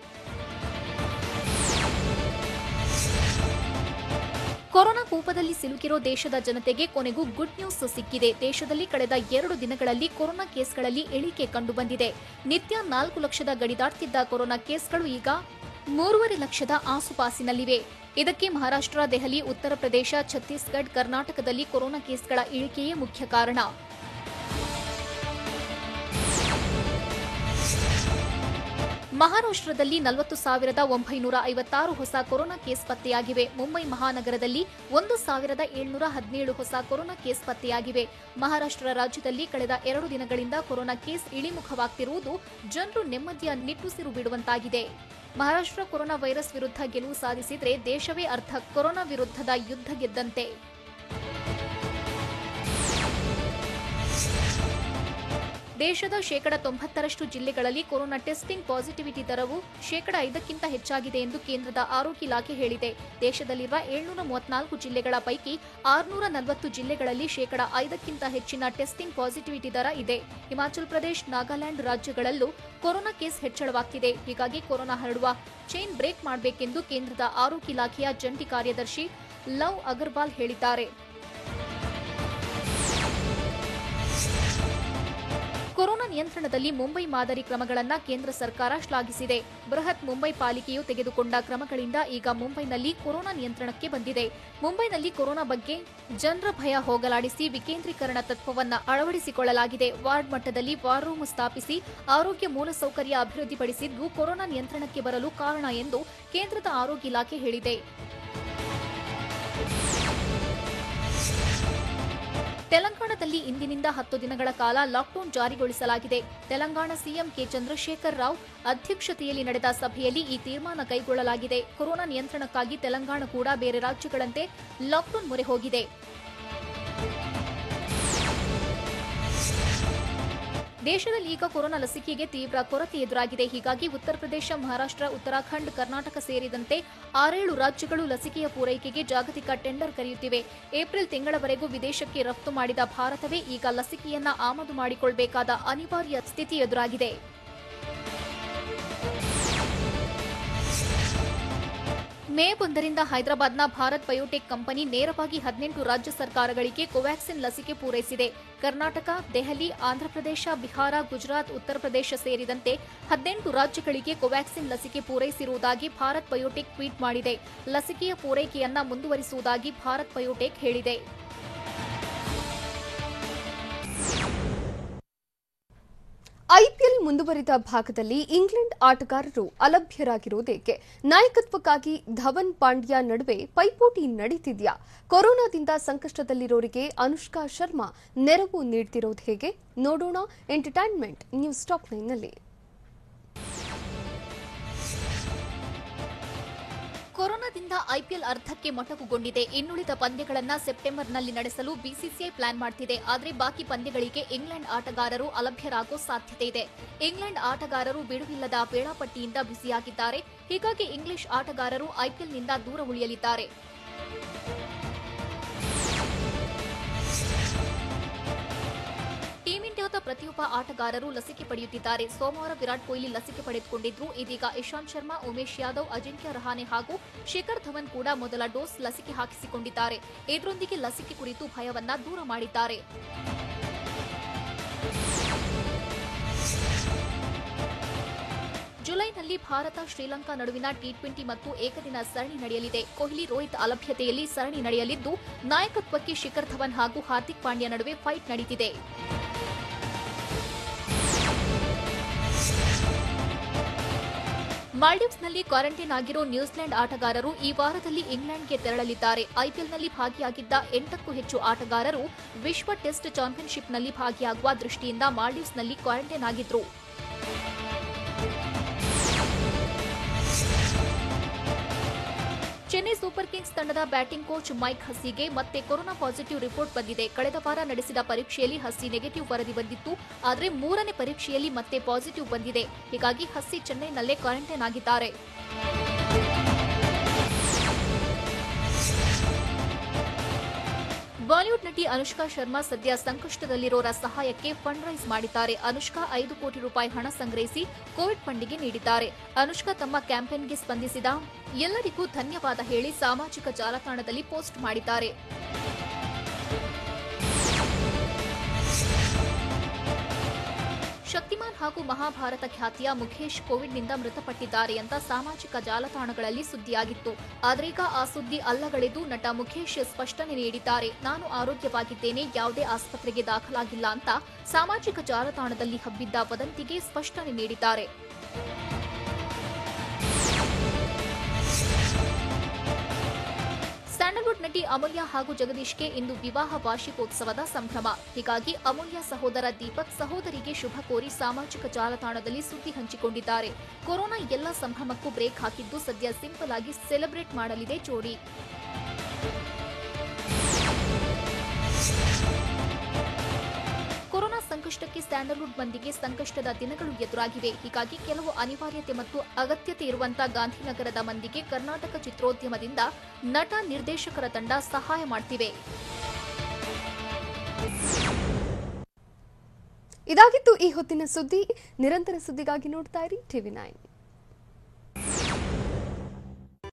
S2: ಕೊರೋನಾ ಕೂಪದಲ್ಲಿ ಸಿಲುಕಿರೋ ದೇಶದ ಜನತೆಗೆ ಕೊನೆಗೂ ಗುಡ್ ನ್ಯೂಸ್ ಸಿಕ್ಕಿದೆ. ದೇಶದಲ್ಲಿ ಕಳೆದ 2 ದಿನಗಳಲ್ಲಿ ಕೊರೋನಾ ಕೇಸ್ಗಳಲ್ಲಿ ಇಳಿಕೆ ಕಂಡುಬಂದಿದೆ. ನಿತ್ಯ 4 ಲಕ್ಷದ ಗಡಿ ದಾಟ್ತಿದ್ದ ಕೊರೋನಾ ಕೇಸ್ಗಳು ಈಗ 3.5 ಲಕ್ಷದ ಆಸುಪಾಸಿನಲ್ಲಿವೆ. ಇದಕ್ಕೆ ಮಹಾರಾಷ್ಟ್ರ, ದೆಹಲಿ, ಉತ್ತರ ಪ್ರದೇಶ, ಛತ್ತೀಸ್ಗಢ, ಕರ್ನಾಟಕದಲ್ಲಿ ಕೊರೋನಾ ಕೇಸ್ಗಳ ಇಳಿಕೆಯೇ ಮುಖ್ಯ ಕಾರಣ. ಮಹಾರಾಷ್ಟ್ರದಲ್ಲಿ 40,956 ಹೊಸ ಕೊರೋನಾ ಕೇಸ್ ಪತ್ತೆಯಾಗಿವೆ. ಮುಂಬೈ ಮಹಾನಗರದಲ್ಲಿ 1,717 ಹೊಸ ಕೊರೋನಾ ಕೇಸ್ ಪತ್ತೆಯಾಗಿವೆ. ಮಹಾರಾಷ್ಟ್ರ ರಾಜ್ಯದಲ್ಲಿ ಕಳೆದ 2 ದಿನಗಳಿಂದ ಕೊರೋನಾ ಕೇಸ್ ಇಳಿಮುಖವಾಗ್ತಿರುವುದು ಜನರು ನೆಮ್ಮದಿಯ ನಿಟ್ಟುಸಿರು ಬಿಡುವಂತಾಗಿದೆ. ಮಹಾರಾಷ್ಟ್ರ ಕೊರೋನಾ ವೈರಸ್ ವಿರುದ್ಧ ಗೆಲುವು ಸಾಧಿಸಿದ್ರೆ ದೇಶವೇ ಅರ್ಧ ಕೊರೋನಾ ವಿರುದ್ಧದ ಯುದ್ಧ ಗೆದ್ದಂತೆ. ದೇಶದ ಶೇಕಡ 90ರಷ್ಟು ಜಿಲ್ಲೆಗಳಲ್ಲಿ ಕೊರೋನಾ ಟೆಸ್ಟಿಂಗ್ ಪಾಸಿಟಿವಿಟಿ ದರವು ಶೇಕಡ 5ಕ್ಕಿಂತ ಹೆಚ್ಚಾಗಿದೆ ಎಂದು ಕೇಂದ್ರದ ಆರೋಗ್ಯ ಇಲಾಖೆ ಹೇಳಿದೆ. ದೇಶದಲ್ಲಿರುವ 734 ಜಿಲ್ಲೆಗಳ ಪೈಕಿ 640 ಜಿಲ್ಲೆಗಳಲ್ಲಿ ಶೇಕಡ 5ಕ್ಕಿಂತ ಹೆಚ್ಚಿನ ಟೆಸ್ಟಿಂಗ್ ಪಾಸಿಟಿವಿಟಿ ದರ ಇದೆ. ಹಿಮಾಚಲ ಪ್ರದೇಶ, ನಾಗಾಲ್ಯಾಂಡ್ ರಾಜ್ಯಗಳಲ್ಲೂ ಕೊರೋನಾ ಕೇಸ್ ಹೆಚ್ಚಳವಾಗ್ತಿದೆ. ಹೀಗಾಗಿ ಕೊರೋನಾ ಹರಡುವ ಚೈನ್ ಬ್ರೇಕ್ ಮಾಡಬೇಕೆಂದು ಕೇಂದ್ರದ ಆರೋಗ್ಯ ಇಲಾಖೆಯ ಜಂಟಿ ಕಾರ್ಯದರ್ಶಿ ಲವ್ ಅಗರ್ವಾಲ್ ಹೇಳಿದ್ದಾರೆ. ಕೊರೋನಾ ನಿಯಂತ್ರಣದಲ್ಲಿ ಮುಂಬೈ ಮಾದರಿ ಕ್ರಮಗಳನ್ನು ಕೇಂದ್ರ ಸರ್ಕಾರ ಶ್ಲಾಘಿಸಿದೆ. ಬೃಹತ್ ಮುಂಬೈ ಪಾಲಿಕೆಯು ತೆಗೆದುಕೊಂಡ ಕ್ರಮಗಳಿಂದ ಈಗ ಮುಂಬೈನಲ್ಲಿ ಕೊರೋನಾ ನಿಯಂತ್ರಣಕ್ಕೆ ಬಂದಿದೆ. ಮುಂಬೈನಲ್ಲಿ ಕೊರೋನಾ ಬಗ್ಗೆ ಜನರ ಭಯ ಹೋಗಲಾಡಿಸಿ ವಿಕೇಂದ್ರೀಕರಣ ತತ್ವವನ್ನು ಅಳವಡಿಸಿಕೊಳ್ಳಲಾಗಿದೆ. ವಾರ್ಡ್ ಮಟ್ಟದಲ್ಲಿ ವಾರ್ ರೂಮ್ ಸ್ಥಾಪಿಸಿ ಆರೋಗ್ಯ ಮೂಲಸೌಕರ್ಯ ಅಭಿವೃದ್ಧಿಪಡಿಸಿದ್ದು ಕೊರೋನಾ ನಿಯಂತ್ರಣಕ್ಕೆ ಬರಲು ಕಾರಣ ಎಂದು ಕೇಂದ್ರದ ಆರೋಗ್ಯ ಇಲಾಖೆ ಹೇಳಿದೆ. ತೆಲಂಗಾಣದಲ್ಲಿ ಇಂದಿನಿಂದ 10 ದಿನಗಳ ಕಾಲ ಲಾಕ್ಡೌನ್ ಜಾರಿಗೊಳಿಸಲಾಗಿದೆ. Telangana CM K. ಚಂದ್ರಶೇಖರ್ ರಾವ್ ಅಧ್ಯಕ್ಷತೆಯಲ್ಲಿ ನಡೆದ ಸಭೆಯಲ್ಲಿ ಈ ತೀರ್ಮಾನ ಕೈಗೊಳ್ಳಲಾಗಿದೆ. ಕೊರೋನಾ ನಿಯಂತ್ರಣಕ್ಕಾಗಿ ತೆಲಂಗಾಣ ಕೂಡ ಬೇರೆ ರಾಜ್ಯಗಳಂತೆ ಲಾಕ್ಡೌನ್ ಮೊರೆ ಹೋಗಿದೆ. ದೇಶದಲ್ಲಿ ಈಗ ಕೊರೋನಾ ಲಸಿಕೆಗೆ ತೀವ್ರ ಕೊರತೆ ಎದುರಾಗಿದೆ. ಹೀಗಾಗಿ ಉತ್ತರ ಪ್ರದೇಶ, ಮಹಾರಾಷ್ಟ್ರ, ಉತ್ತರಾಖಂಡ್, ಕರ್ನಾಟಕ ಸೇರಿದಂತೆ 6-7 ರಾಜ್ಯಗಳು ಲಸಿಕೆಯ ಪೂರೈಕೆಗೆ ಜಾಗತಿಕ ಟೆಂಡರ್ ಕರೆಯುತ್ತಿವೆ. ಏಪ್ರಿಲ್ ತಿಂಗಳವರೆಗೂ ವಿದೇಶಕ್ಕೆ ರಫ್ತು ಮಾಡಿದ ಭಾರತವೇ ಈಗ ಲಸಿಕೆಯನ್ನ ಆಮದು ಮಾಡಿಕೊಳ್ಳಬೇಕಾದ ಅನಿವಾರ್ಯ ಸ್ಥಿತಿ ಎದುರಾಗಿದೆ. ಮೇ 1ರಿಂದ ಹೈದರಾಬಾದ್ನ ಭಾರತ್ ಬಯೋಟೆಕ್ ಕಂಪನಿ ನೇರವಾಗಿ 18 ರಾಜ್ಯ ಸರ್ಕಾರಗಳಿಗೆ ಕೋವ್ಯಾಕ್ಸಿನ್ ಲಸಿಕೆ ಪೂರೈಸಿದೆ. ಕರ್ನಾಟಕ, ದೆಹಲಿ, ಆಂಧ್ರಪ್ರದೇಶ, ಬಿಹಾರ, ಗುಜರಾತ್, ಉತ್ತರ ಪ್ರದೇಶ ಸೇರಿದಂತೆ 18 ರಾಜ್ಯಗಳಿಗೆ ಕೋವ್ಯಾಕ್ಸಿನ್ ಲಸಿಕೆ ಪೂರೈಸಿರುವುದಾಗಿ ಭಾರತ್ ಬಯೋಟೆಕ್ ಟ್ವೀಟ್ ಮಾಡಿದೆ. ಲಸಿಕೆಯ ಪೂರೈಕೆಯನ್ನ ಮುಂದುವರಿಸುವುದಾಗಿ ಭಾರತ್ ಬಯೋಟೆಕ್ ಹೇಳಿದೆ.
S1: ಐಪಿಎಲ್ ಮುಂದುವರಿದ ಭಾಗದಲ್ಲಿ ಇಂಗ್ಲೆಂಡ್ ಆಟಗಾರರು ಅಲಭ್ಯರಾಗಿರುವುದೇಕೆ? ನಾಯಕತ್ವಕ್ಕಾಗಿ ಧವನ್, ಪಾಂಡ್ಯ ನಡುವೆ ಪೈಪೋಟಿ ನಡೀತಿದೆಯಾ? ಕೊರೋನಾದಿಂದ ಸಂಕಷ್ಟದಲ್ಲಿರೋರಿಗೆ ಅನುಷ್ಕಾ ಶರ್ಮಾ ನೆರವು ನೀಡ್ತಿರೋದು ಹೇಗೆ? ನೋಡೋಣ ಎಂಟರ್ಟೈನ್ಮೆಂಟ್ ನ್ಯೂಸ್ ಟಾಪ್ 9ನಲ್ಲಿ.
S2: ಕೊರೋನಾದಿಂದ ಐಪಿಎಲ್ ಅರ್ಧಕ್ಕೆ ಮೊಟಕುಗೊಂಡಿದೆ. ಇನ್ನುಳಿದ ಪಂದ್ಯಗಳನ್ನು ಸೆಪ್ಟೆಂಬರ್ನಲ್ಲಿ ನಡೆಸಲು ಬಿಸಿಸಿಐ ಪ್ಲಾನ್ ಮಾಡ್ತಿದೆ. ಆದರೆ ಬಾಕಿ ಪಂದ್ಯಗಳಿಗೆ ಇಂಗ್ಲೆಂಡ್ ಆಟಗಾರರು ಅಲಭ್ಯರಾಗೋ ಸಾಧ್ಯತೆ ಇದೆ. ಇಂಗ್ಲೆಂಡ್ ಆಟಗಾರರು ಬಿಡುವಿಲ್ಲದ ವೇಳಾಪಟ್ಟಿಯಿಂದ ಬ್ಯುಸಿಯಾಗಿದ್ದಾರೆ. ಹೀಗಾಗಿ ಇಂಗ್ಲಿಷ್ ಆಟಗಾರರು ಐಪಿಎಲ್ನಿಂದ ದೂರ ಉಳಿಯಲಿದ್ದಾರೆ. ಟೀಂ ಇಂಡಿಯಾದ ಪ್ರತಿಯೊಬ್ಬ ಆಟಗಾರರು ಲಸಿಕೆ ಪಡೆಯುತ್ತಿದ್ದಾರೆ. ಸೋಮವಾರ ವಿರಾಟ್ ಕೊಹ್ಲಿ ಲಸಿಕೆ ಪಡೆದುಕೊಂಡಿದ್ರು. ಇದೀಗ ಇಶಾಂತ್ ಶರ್ಮಾ, ಉಮೇಶ್ ಯಾದವ್, ಅಜಿಂಕ್ಯ ರಹಾನೆ ಹಾಗೂ ಶಿಖರ್ ಧವನ್ ಕೂಡ ಮೊದಲ ಡೋಸ್ ಲಸಿಕೆ ಹಾಕಿಸಿಕೊಂಡಿದ್ದಾರೆ. ಇದರೊಂದಿಗೆ ಲಸಿಕೆ ಕುರಿತು ಭಯವನ್ನ ದೂರ ಮಾಡಿದ್ದಾರೆ. ಜುಲೈನಲ್ಲಿ ಭಾರತ ಶ್ರೀಲಂಕಾ ನಡುವಿನ ಟಿ20 ಮತ್ತು ಏಕದಿನ ಸರಣಿ ನಡೆಯಲಿದೆ. ಕೊಹ್ಲಿ ರೋಹಿತ್ ಅಲಭ್ಯತೆಯಲ್ಲಿ ಸರಣಿ ನಡೆಯಲಿದ್ದು, ನಾಯಕತ್ವಕ್ಕೆ ಶಿಖರ್ ಧವನ್ ಹಾಗೂ ಹಾರ್ದಿಕ್ ಪಾಂಡ್ಯ ನಡುವೆ ಫೈಟ್ ನಡೆದಿದೆ. ಮಾಲ್ಡೀವ್ಸ್ನಲ್ಲಿ ಕ್ವಾರಂಟೈನ್ ಆಗಿರೋ ನ್ಯೂಜಿಲೆಂಡ್ ಆಟಗಾರರು ಈ ವಾರದಲ್ಲಿ ಇಂಗ್ಲೆಂಡ್ಗೆ ತೆರಳಲಿದ್ದಾರೆ. ಐಪಿಎಲ್ನಲ್ಲಿ ಭಾಗಿಯಾಗಿದ್ದ 8ಕ್ಕೂ ಹೆಚ್ಚು ಆಟಗಾರರು ವಿಶ್ವ ಟೆಸ್ಟ್ ಚಾಂಪಿಯನ್ಶಿಪ್ನಲ್ಲಿ ಭಾಗಿಯಾಗುವ ದೃಷ್ಟಿಯಿಂದ ಮಾಲ್ಡೀವ್ಸ್ನಲ್ಲಿ ಕ್ವಾರಂಟೈನ್ ಆಗಿದ್ರು. ಚೆನ್ನೈ ಸೂಪರ್ ಕಿಂಗ್ಸ್ ತಂಡದ ಬ್ಯಾಟಿಂಗ್ ಕೋಚ್ ಮೈಕ್ ಹಸ್ಸಿಗೆ ಮತ್ತೆ ಕೊರೋನಾ ಪಾಸಿಟಿವ್ ರಿಪೋರ್ಟ್ ಬಂದಿದೆ. ಕಳೆದ ವಾರ ನಡೆಸಿದ ಪರೀಕ್ಷೆಯಲ್ಲಿ ಹಸ್ಸಿ ನೆಗೆಟಿವ್ ವರದಿ ಬಂದಿತ್ತು. ಆದರೆ 3ನೇ ಪರೀಕ್ಷೆಯಲ್ಲಿ ಮತ್ತೆ ಪಾಸಿಟಿವ್ ಬಂದಿದೆ. ಹೀಗಾಗಿ ಹಸ್ಸಿ ಚೆನ್ನೈನಲ್ಲೇ ಕ್ವಾರಂಟೈನ್ ಆಗಿದ್ದಾರೆ. ಬಾಲಿವುಡ್ ನಟಿ ಅನುಷ್ಕಾ ಶರ್ಮಾ ಸದ್ಯ ಸಂಕಷ್ಟದಲ್ಲಿರೋರ ಸಹಾಯಕ್ಕೆ ಫಂಡ್ ರೈಸ್ ಮಾಡಿದ್ದಾರೆ. ಅನುಷ್ಕಾ 5 ಕೋಟಿ ರೂಪಾಯಿ ಹಣ ಸಂಗ್ರಹಿಸಿ ಕೋವಿಡ್ ಫಂಡಿಗೆ ನೀಡಿದ್ದಾರೆ. ಅನುಷ್ಕಾ ತಮ್ಮ ಕ್ಯಾಂಪೇನ್ಗೆ ಸ್ಪಂದಿಸಿದ ಎಲ್ಲರಿಗೂ ಧನ್ಯವಾದ ಹೇಳಿ ಸಾಮಾಜಿಕ ಜಾಲತಾಣದಲ್ಲಿ ಪೋಸ್ಟ್ ಮಾಡಿದ್ದಾರೆ. ಶಕ್ತಿಮಾನ್ ಹಾಗೂ ಮಹಾಭಾರತ ಖ್ಯಾತಿಯ ಮುಖೇಶ್ ಕೋವಿಡ್ನಿಂದ ಮೃತಪಟ್ಟಿದ್ದಾರೆ ಅಂತ ಸಾಮಾಜಿಕ ಜಾಲತಾಣಗಳಲ್ಲಿ ಸುದ್ದಿಯಾಗಿತ್ತು. ಆದ್ರೀಗ ಆ ಸುದ್ದಿ ಅಲ್ಲಗಳೆದು ನಟ ಮುಖೇಶ್ ಸ್ಪಷ್ಟನೆ ನೀಡಿದ್ದಾರೆ. ನಾನು ಆರೋಗ್ಯವಾಗಿದ್ದೇನೆ, ಯಾವುದೇ ಆಸ್ಪತ್ರೆಗೆ ದಾಖಲಾಗಿಲ್ಲ ಅಂತ ಸಾಮಾಜಿಕ ಜಾಲತಾಣದಲ್ಲಿ ಹಬ್ಬಿದ್ದ ವದಂತಿಗೆ ಸ್ಪಷ್ಟನೆ ನೀಡಿದ್ದಾರೆ. ಸ್ಯಾಂಡಲ್ವುಡ್ ನಟಿ ಅಮೂಲ್ಯ ಹಾಗೂ ಜಗದೀಶ್ಗೆ ಇಂದು ವಿವಾಹ ವಾರ್ಷಿಕೋತ್ಸವದ ಸಂಭ್ರಮ. ಹೀಗಾಗಿ ಅಮೂಲ್ಯ ಸಹೋದರ ದೀಪಕ್ ಸಹೋದರಿಗೆ ಶುಭ ಕೋರಿ ಸಾಮಾಜಿಕ ಜಾಲತಾಣದಲ್ಲಿ ಸುದ್ದಿ ಹಂಚಿಕೊಂಡಿದ್ದಾರೆ. ಕೊರೋನಾ ಎಲ್ಲ ಸಂಭ್ರಮಕ್ಕೂ ಬ್ರೇಕ್ ಹಾಕಿದ್ದು ಸದ್ಯ ಸಿಂಪಲ್ ಆಗಿ ಸೆಲೆಬ್ರೇಟ್ ಮಾಡಲಿದೆ ಜೋಡಿ. ಕೊರೋನಾ ಸಂಕಷ್ಟಕ್ಕೆ ಸ್ಯಾಂಡಲ್ವುಡ್ ಮಂದಿಗೆ ಸಂಕಷ್ಟದ ದಿನಗಳು ಎದುರಾಗಿವೆ. ಹೀಗಾಗಿ ಕೆಲವು ಅನಿವಾರ್ಯತೆ ಮತ್ತು ಅಗತ್ಯತೆ ಇರುವಂತಹ ಗಾಂಧಿನಗರದ ಮಂದಿಗೆ ಕರ್ನಾಟಕ ಚಿತ್ರೋದ್ಯಮದಿಂದ ನಟ ನಿರ್ದೇಶಕರ ತಂಡ ಸಹಾಯ ಮಾಡ್ತಿವೆ.
S1: ಇದಾಗಿತ್ತು ಈ ಹೊತ್ತಿನ ಸುದ್ದಿ. ನಿರಂತರ ಸುದ್ದಿಗಾಗಿ ನೋಡ್ತಾ ಇರಿ TV9.